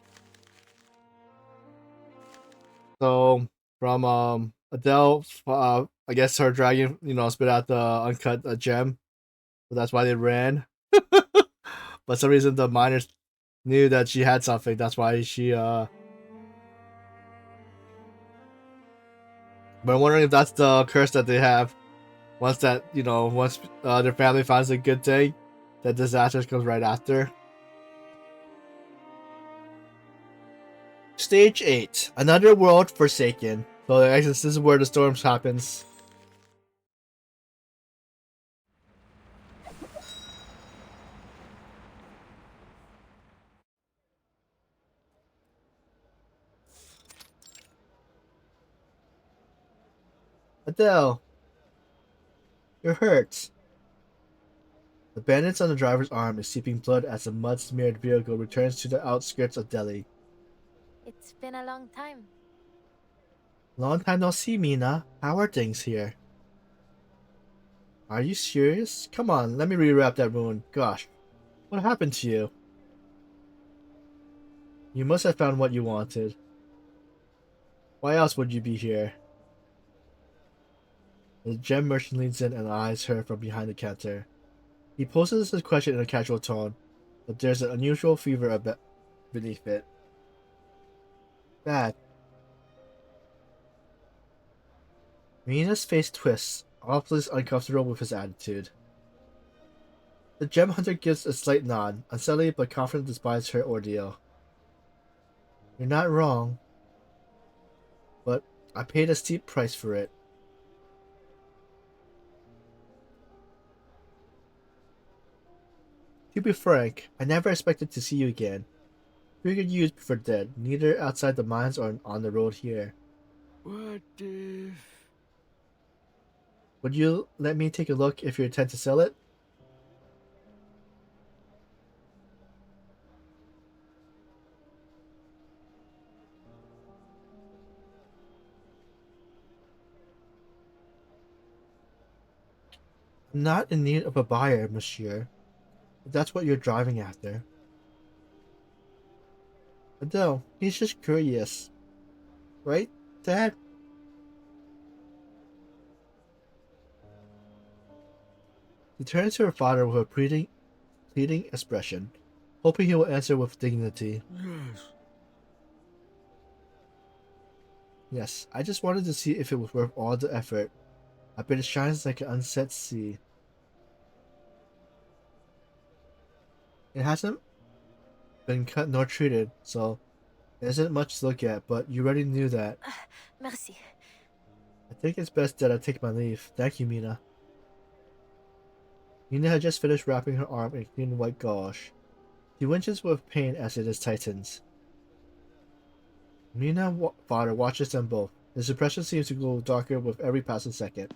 So, from Adele, I guess her dragon, spit out the uncut gem. So that's why they ran. But for some reason the miners knew that she had something. That's why she But I'm wondering if that's the curse that they have. Once that once their family finds a good thing, that disaster comes right after. Stage 8, another world forsaken. So I guess this is where the storms happens. Adele, you're hurt. The bandage on the driver's arm is seeping blood as the mud-smeared vehicle returns to the outskirts of Delhi. It's been a long time. Long time no see, Mina. How are things here? Are you serious? Come on, let me rewrap that wound. Gosh, what happened to you? You must have found what you wanted. Why else would you be here? The gem merchant leans in and eyes her from behind the counter. He poses his question in a casual tone, but there's an unusual fever beneath it. Bad. Mina's face twists, awfully uncomfortable with his attitude. The gem hunter gives a slight nod, unsteadily but confident despite her ordeal. You're not wrong, but I paid a steep price for it. To be frank, I never expected to see you again. Figured you'd prefer dead, neither outside the mines or on the road here. What if... Would you let me take a look if you intend to sell it? I'm not in need of a buyer, monsieur. If that's what you're driving after. Adele, he's just curious. Right, Dad? She turns to her father with a pleading expression, hoping he will answer with dignity. Yes. Yes, I just wanted to see if it was worth all the effort. I bet it shines like an unset sea. It hasn't been cut nor treated, so There isn't much to look at, but you already knew that. Merci. I think it's best that I take my leave. Thank you, Mina. Mina had just finished wrapping her arm in clean white gauze. She winces with pain as it is tightened. Mina father watches them both. His expression seems to grow darker with every passing second.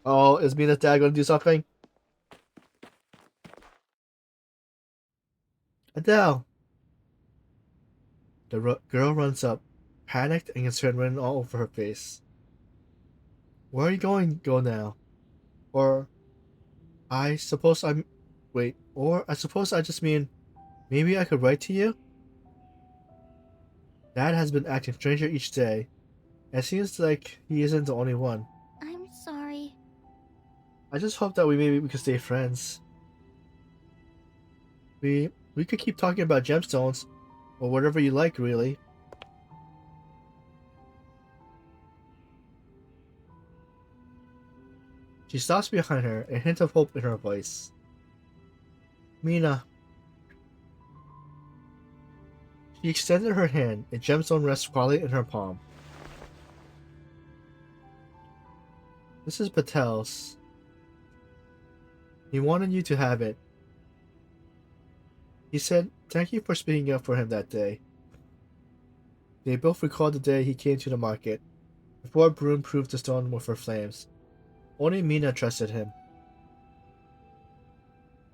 Oh, is Mina's dad going to do something? Adele! The girl runs up, panicked and concern written all over her face. Where are you going go now? Or I suppose I'm wait, or I suppose I just mean maybe I could write to you? Dad has been acting stranger each day. It seems like he isn't the only one. I'm sorry. I just hope that maybe we could stay friends. We could keep talking about gemstones, or whatever you like, really. She stops behind her, a hint of hope in her voice. Mina. She extended her hand, a gemstone rests quietly in her palm. This is Patel's. He wanted you to have it. He said, thank you for speaking up for him that day. They both recalled the day he came to the market, before Blume proved the stone with her flames. Only Mina trusted him.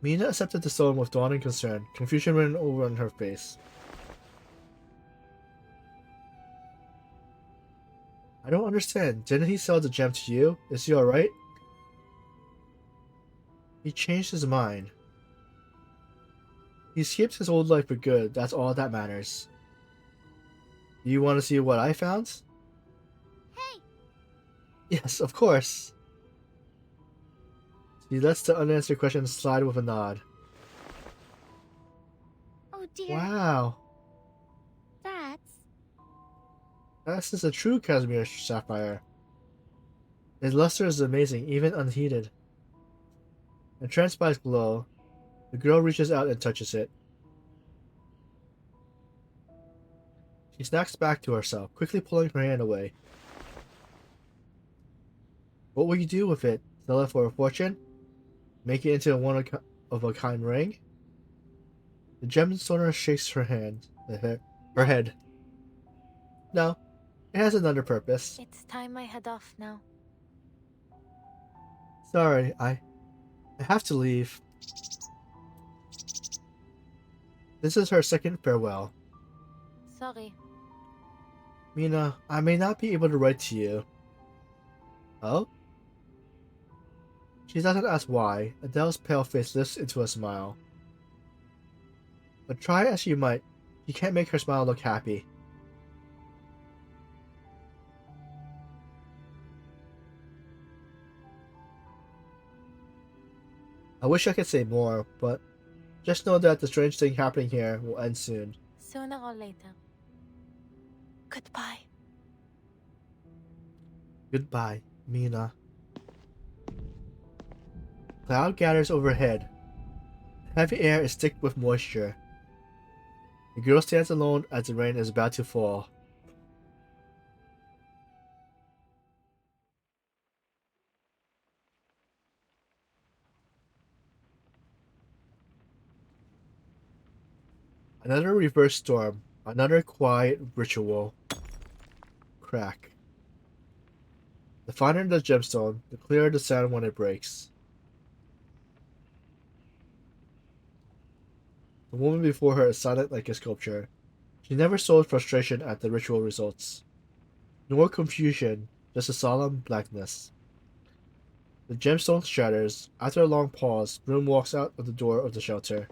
Mina accepted the stone with dawning concern, confusion written over on her face. I don't understand. Didn't he sell the gem to you? Is he alright? He changed his mind. He skipped his old life for good. That's all that matters. Do you want to see what I found? Hey! Yes, of course. She lets the unanswered question slide with a nod. Oh dear. Wow. This is a true Casimir sapphire. Its luster is amazing, even unheated. Entranced by its glow, the girl reaches out and touches it. She snacks back to herself, quickly pulling her hand away. What will you do with it? Sell it for a fortune? Make it into a one-of-a-kind ring? The gemstoner shakes her hand, her head. No, it has another purpose. It's time I head off now. Sorry, I have to leave. This is her second farewell. Sorry. Mina, I may not be able to write to you. Oh? She doesn't ask why. Adele's pale face lifts into a smile. But try as you might, you can't make her smile look happy. I wish I could say more, but just know that the strange thing happening here will end soon. Sooner or later. Goodbye. Goodbye, Mina. Cloud gathers overhead. Heavy air is thick with moisture. The girl stands alone as the rain is about to fall. Another reverse storm. Another quiet ritual. Crack. The finer the gemstone, the clearer the sound when it breaks. The woman before her is silent like a sculpture. She never showed frustration at the ritual results, nor confusion, just a solemn blackness. The gemstone shatters. After a long pause, Blume walks out of the door of the shelter.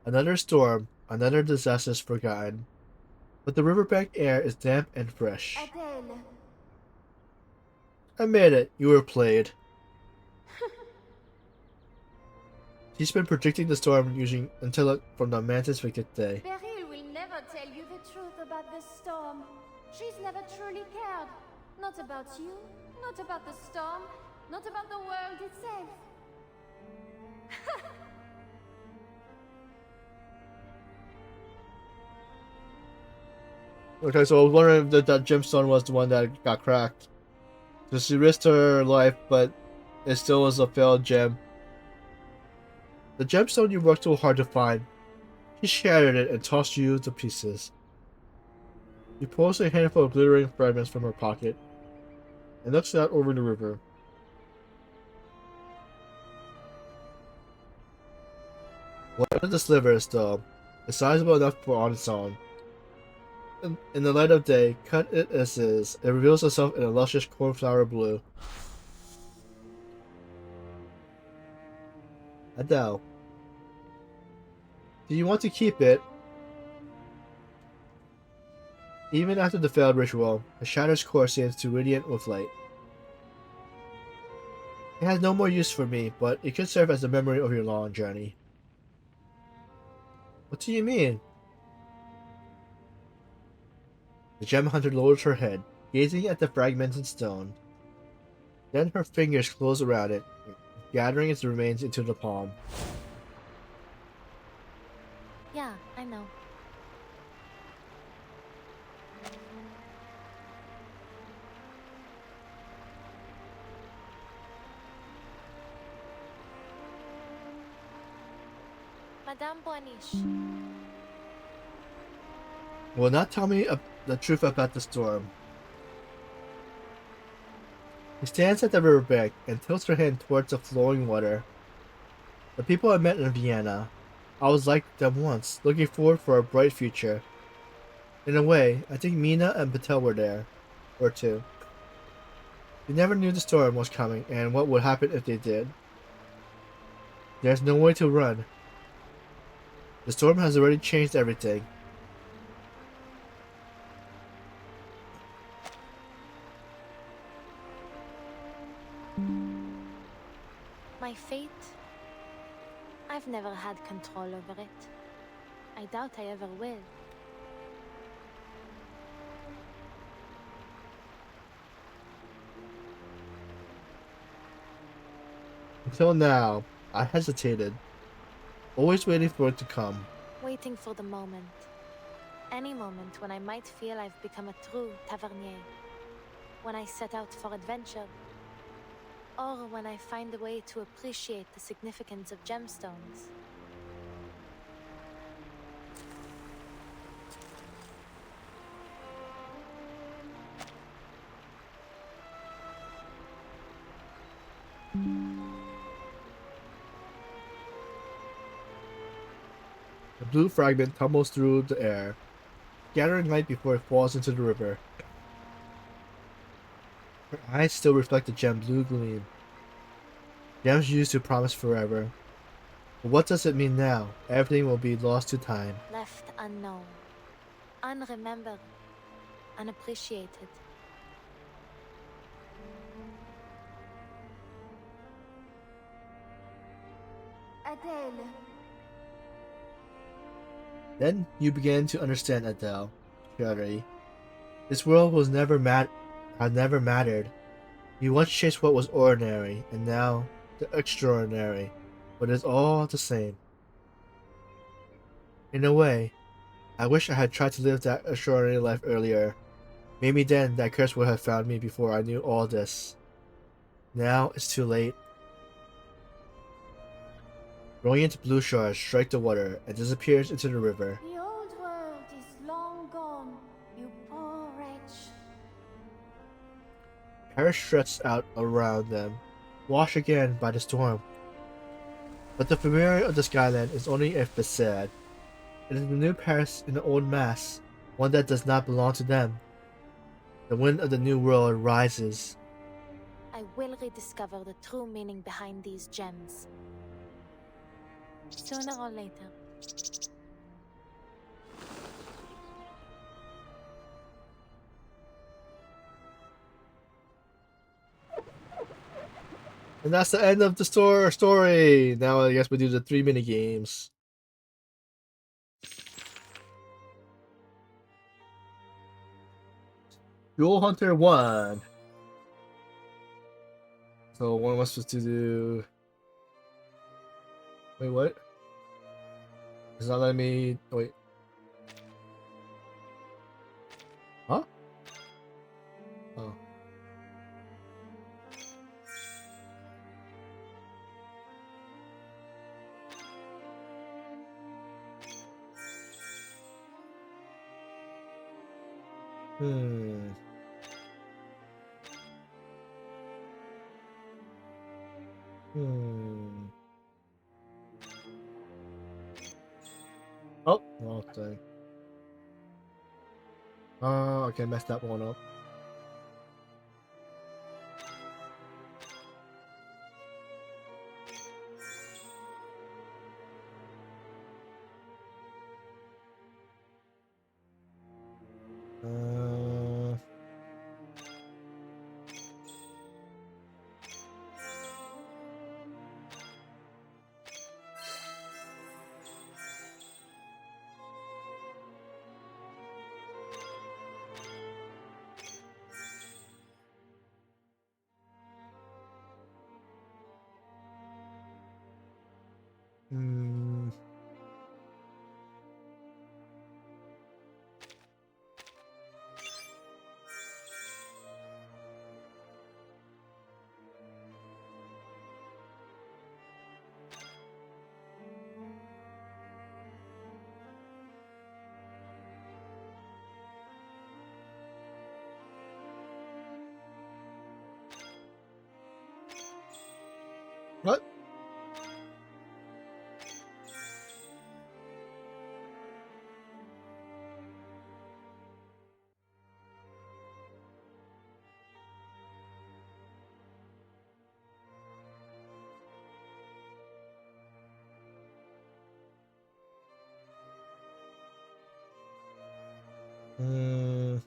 Another storm, another disaster is forgotten, but the riverbank air is damp and fresh. Adele. I made it. You were played. She's been predicting the storm using intellect from the Mantis Victor day. Beryl will never tell you the truth about the storm. She's never truly cared. Not about you, not about the storm, not about the world itself. Okay, so I was wondering if that gemstone was the one that got cracked. So she risked her life, but it still was a failed gem. The gemstone you worked so hard to find. She shattered it and tossed you to pieces. You pulls a handful of glittering fragments from her pocket and looks out over the river. One of the slivers, though, is sizable enough for on its own. In the light of day, cut it as is, it reveals itself in a luscious cornflower blue. Adele. Do you want to keep it? Even after the failed ritual, the shattered core seems to radiate with light. It has no more use for me, but it could serve as a memory of your long journey. What do you mean? The gem hunter lowers her head, gazing at the fragmented stone. Then her fingers close around it, gathering its remains into the palm. Yeah, I know. Madame Boaniche. Will not tell me the truth about the storm. He stands at the riverbank and tilts her hand towards the flowing water. The people I met in Vienna, I was like them once, looking forward for a bright future. In a way, I think Mina and Patel were there, or too. They never knew the storm was coming and what would happen if they did. There's no way to run. The storm has already changed everything. My fate? I've never had control over it. I doubt I ever will. Until now, I hesitated, always waiting for it to come. Waiting for the moment. Any moment when I might feel I've become a true tavernier. When I set out for adventure. Or when I find a way to appreciate the significance of gemstones. The blue fragment tumbles through the air, scattering light before it falls into the river. Her eyes still reflect the gem blue gleam. Gems used to promise forever. But what does it mean now? Everything will be lost to time. Left unknown. Unremembered. Unappreciated. Adele. Then you began to understand, Adele. Surely. This world was had never mattered. You once chased what was ordinary, and now the extraordinary. But it's all the same. In a way, I wish I had tried to live that extraordinary life earlier. Maybe then that curse would have found me before I knew all this. Now it's too late. Brilliant blue shards strike the water and disappears into the river. The old world is long gone, you poor wretch. Paris stretched out around them, washed again by the storm. But the familiar of the skyland is only a facade. It is the new Paris in the old mass, one that does not belong to them. The wind of the new world rises. I will rediscover the true meaning behind these gems. Sooner or later. And that's the end of the story. Now I guess we do the 3 mini games. Duel Hunter 1. So what am I supposed to do? Wait, what? It's not letting me. Wait. Huh? Oh. Hmm. Hmm. Oh, wrong thing. Okay, messed that one up. Uh, hmm. What? Hmm.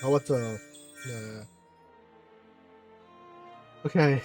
Oh, what's yeah. Okay.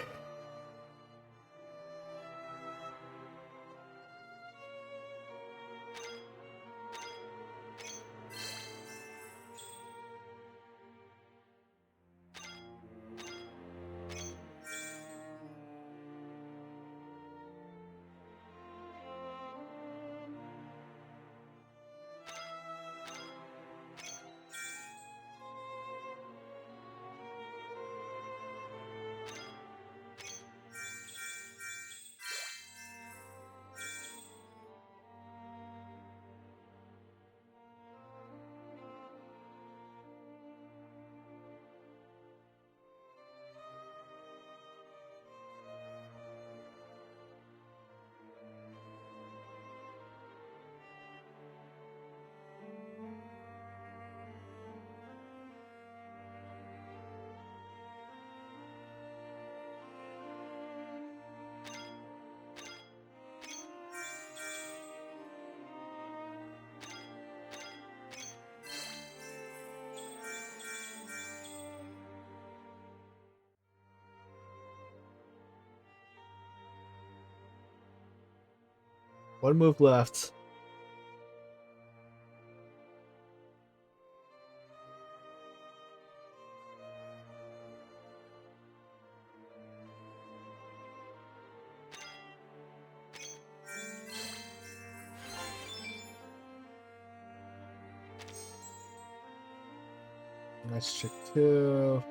One move left. Nice check two.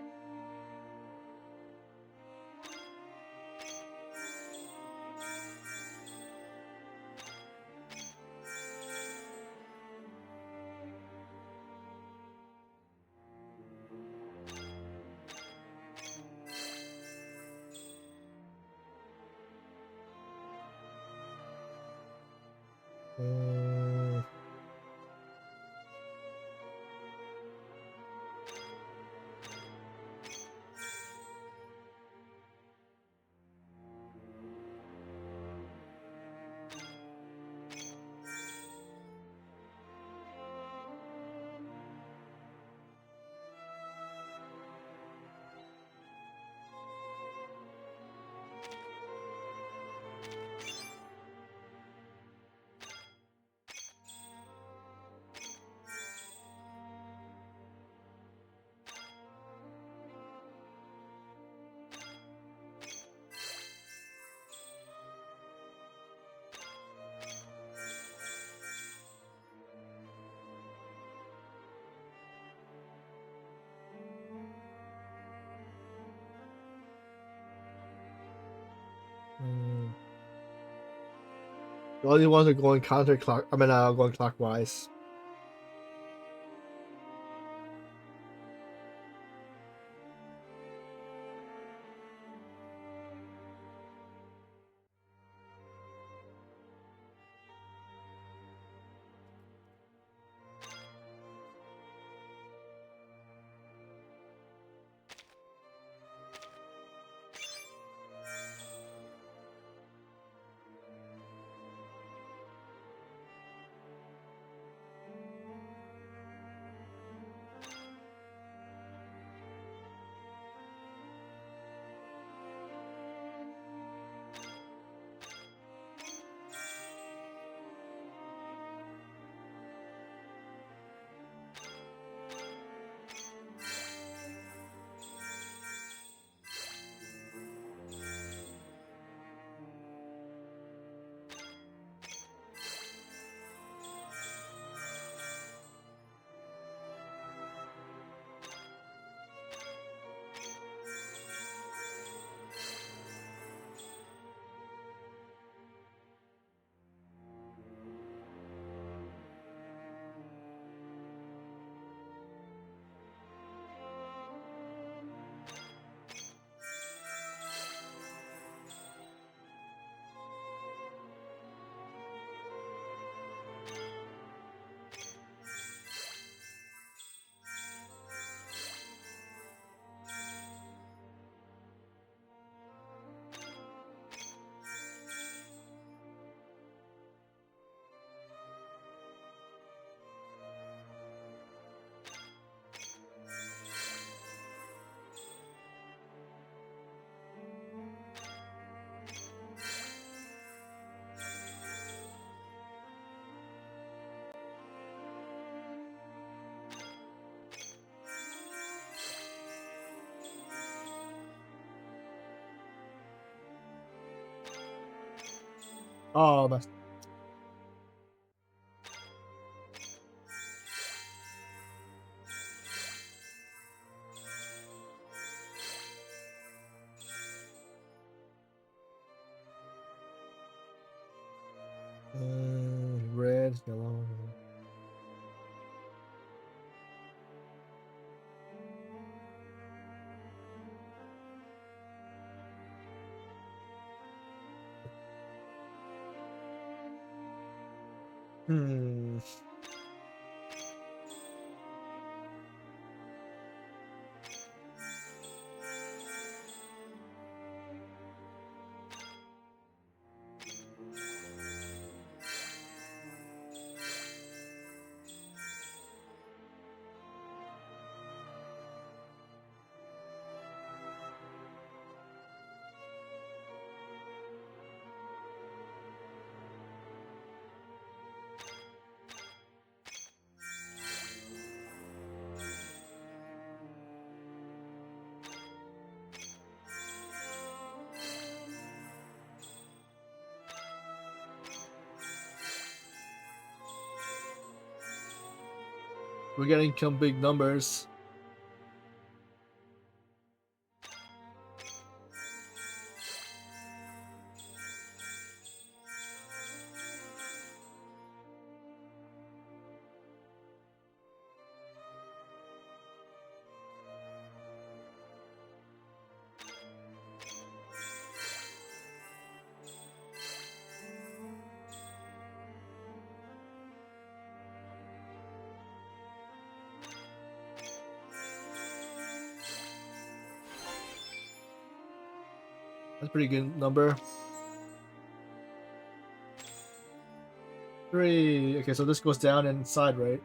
The only ones are going going clockwise. Oh, that's red, yellow. Hmm. We're getting some big numbers. That's a pretty good number. 3. Okay, so this goes down inside, right?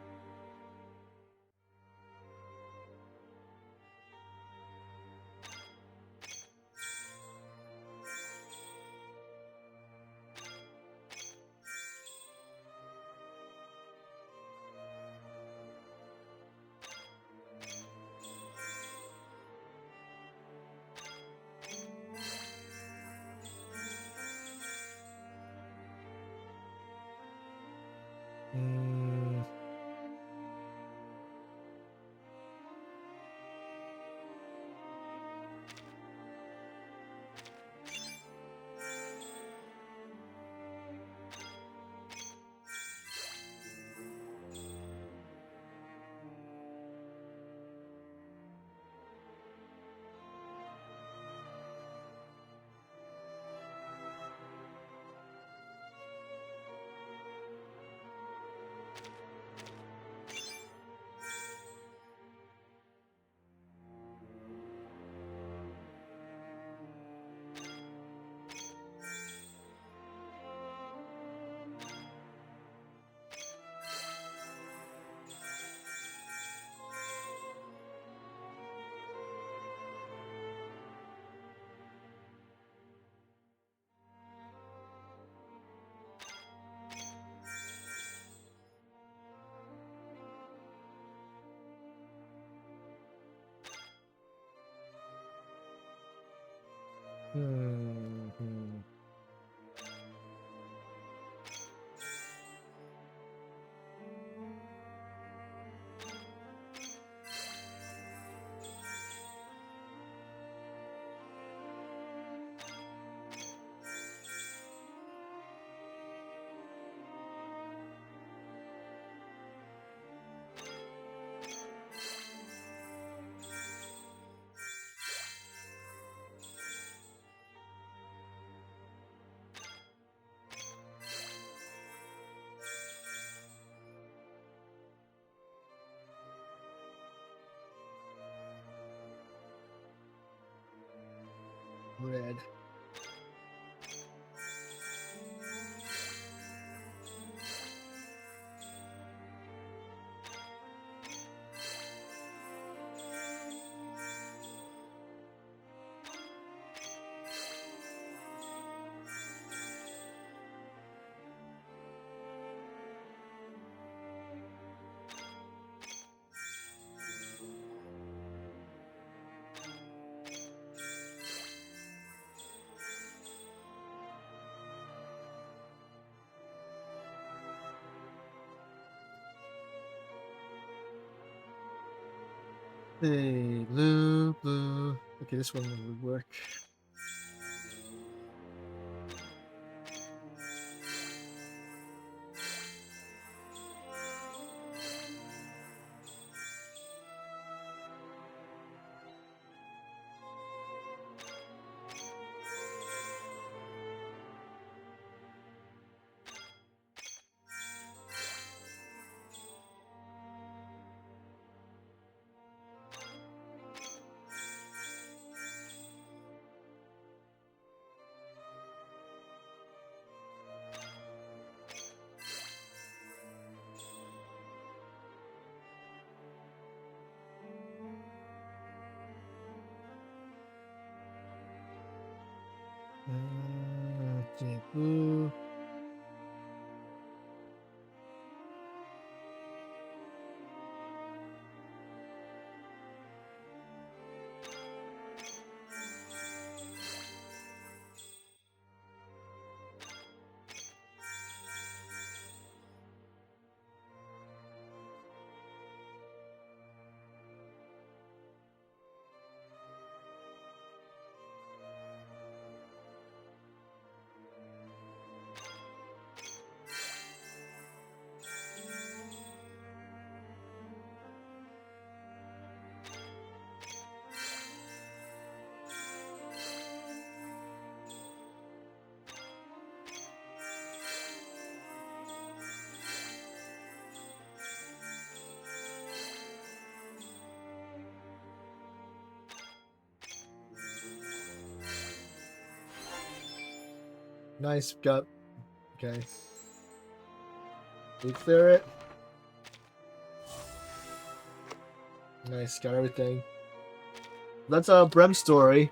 Hmm. Red. Hey, blue, blue. Okay, this one would work. Okay, blue. Nice, got. Okay. We clear it. Nice, got everything. That's Brem's story.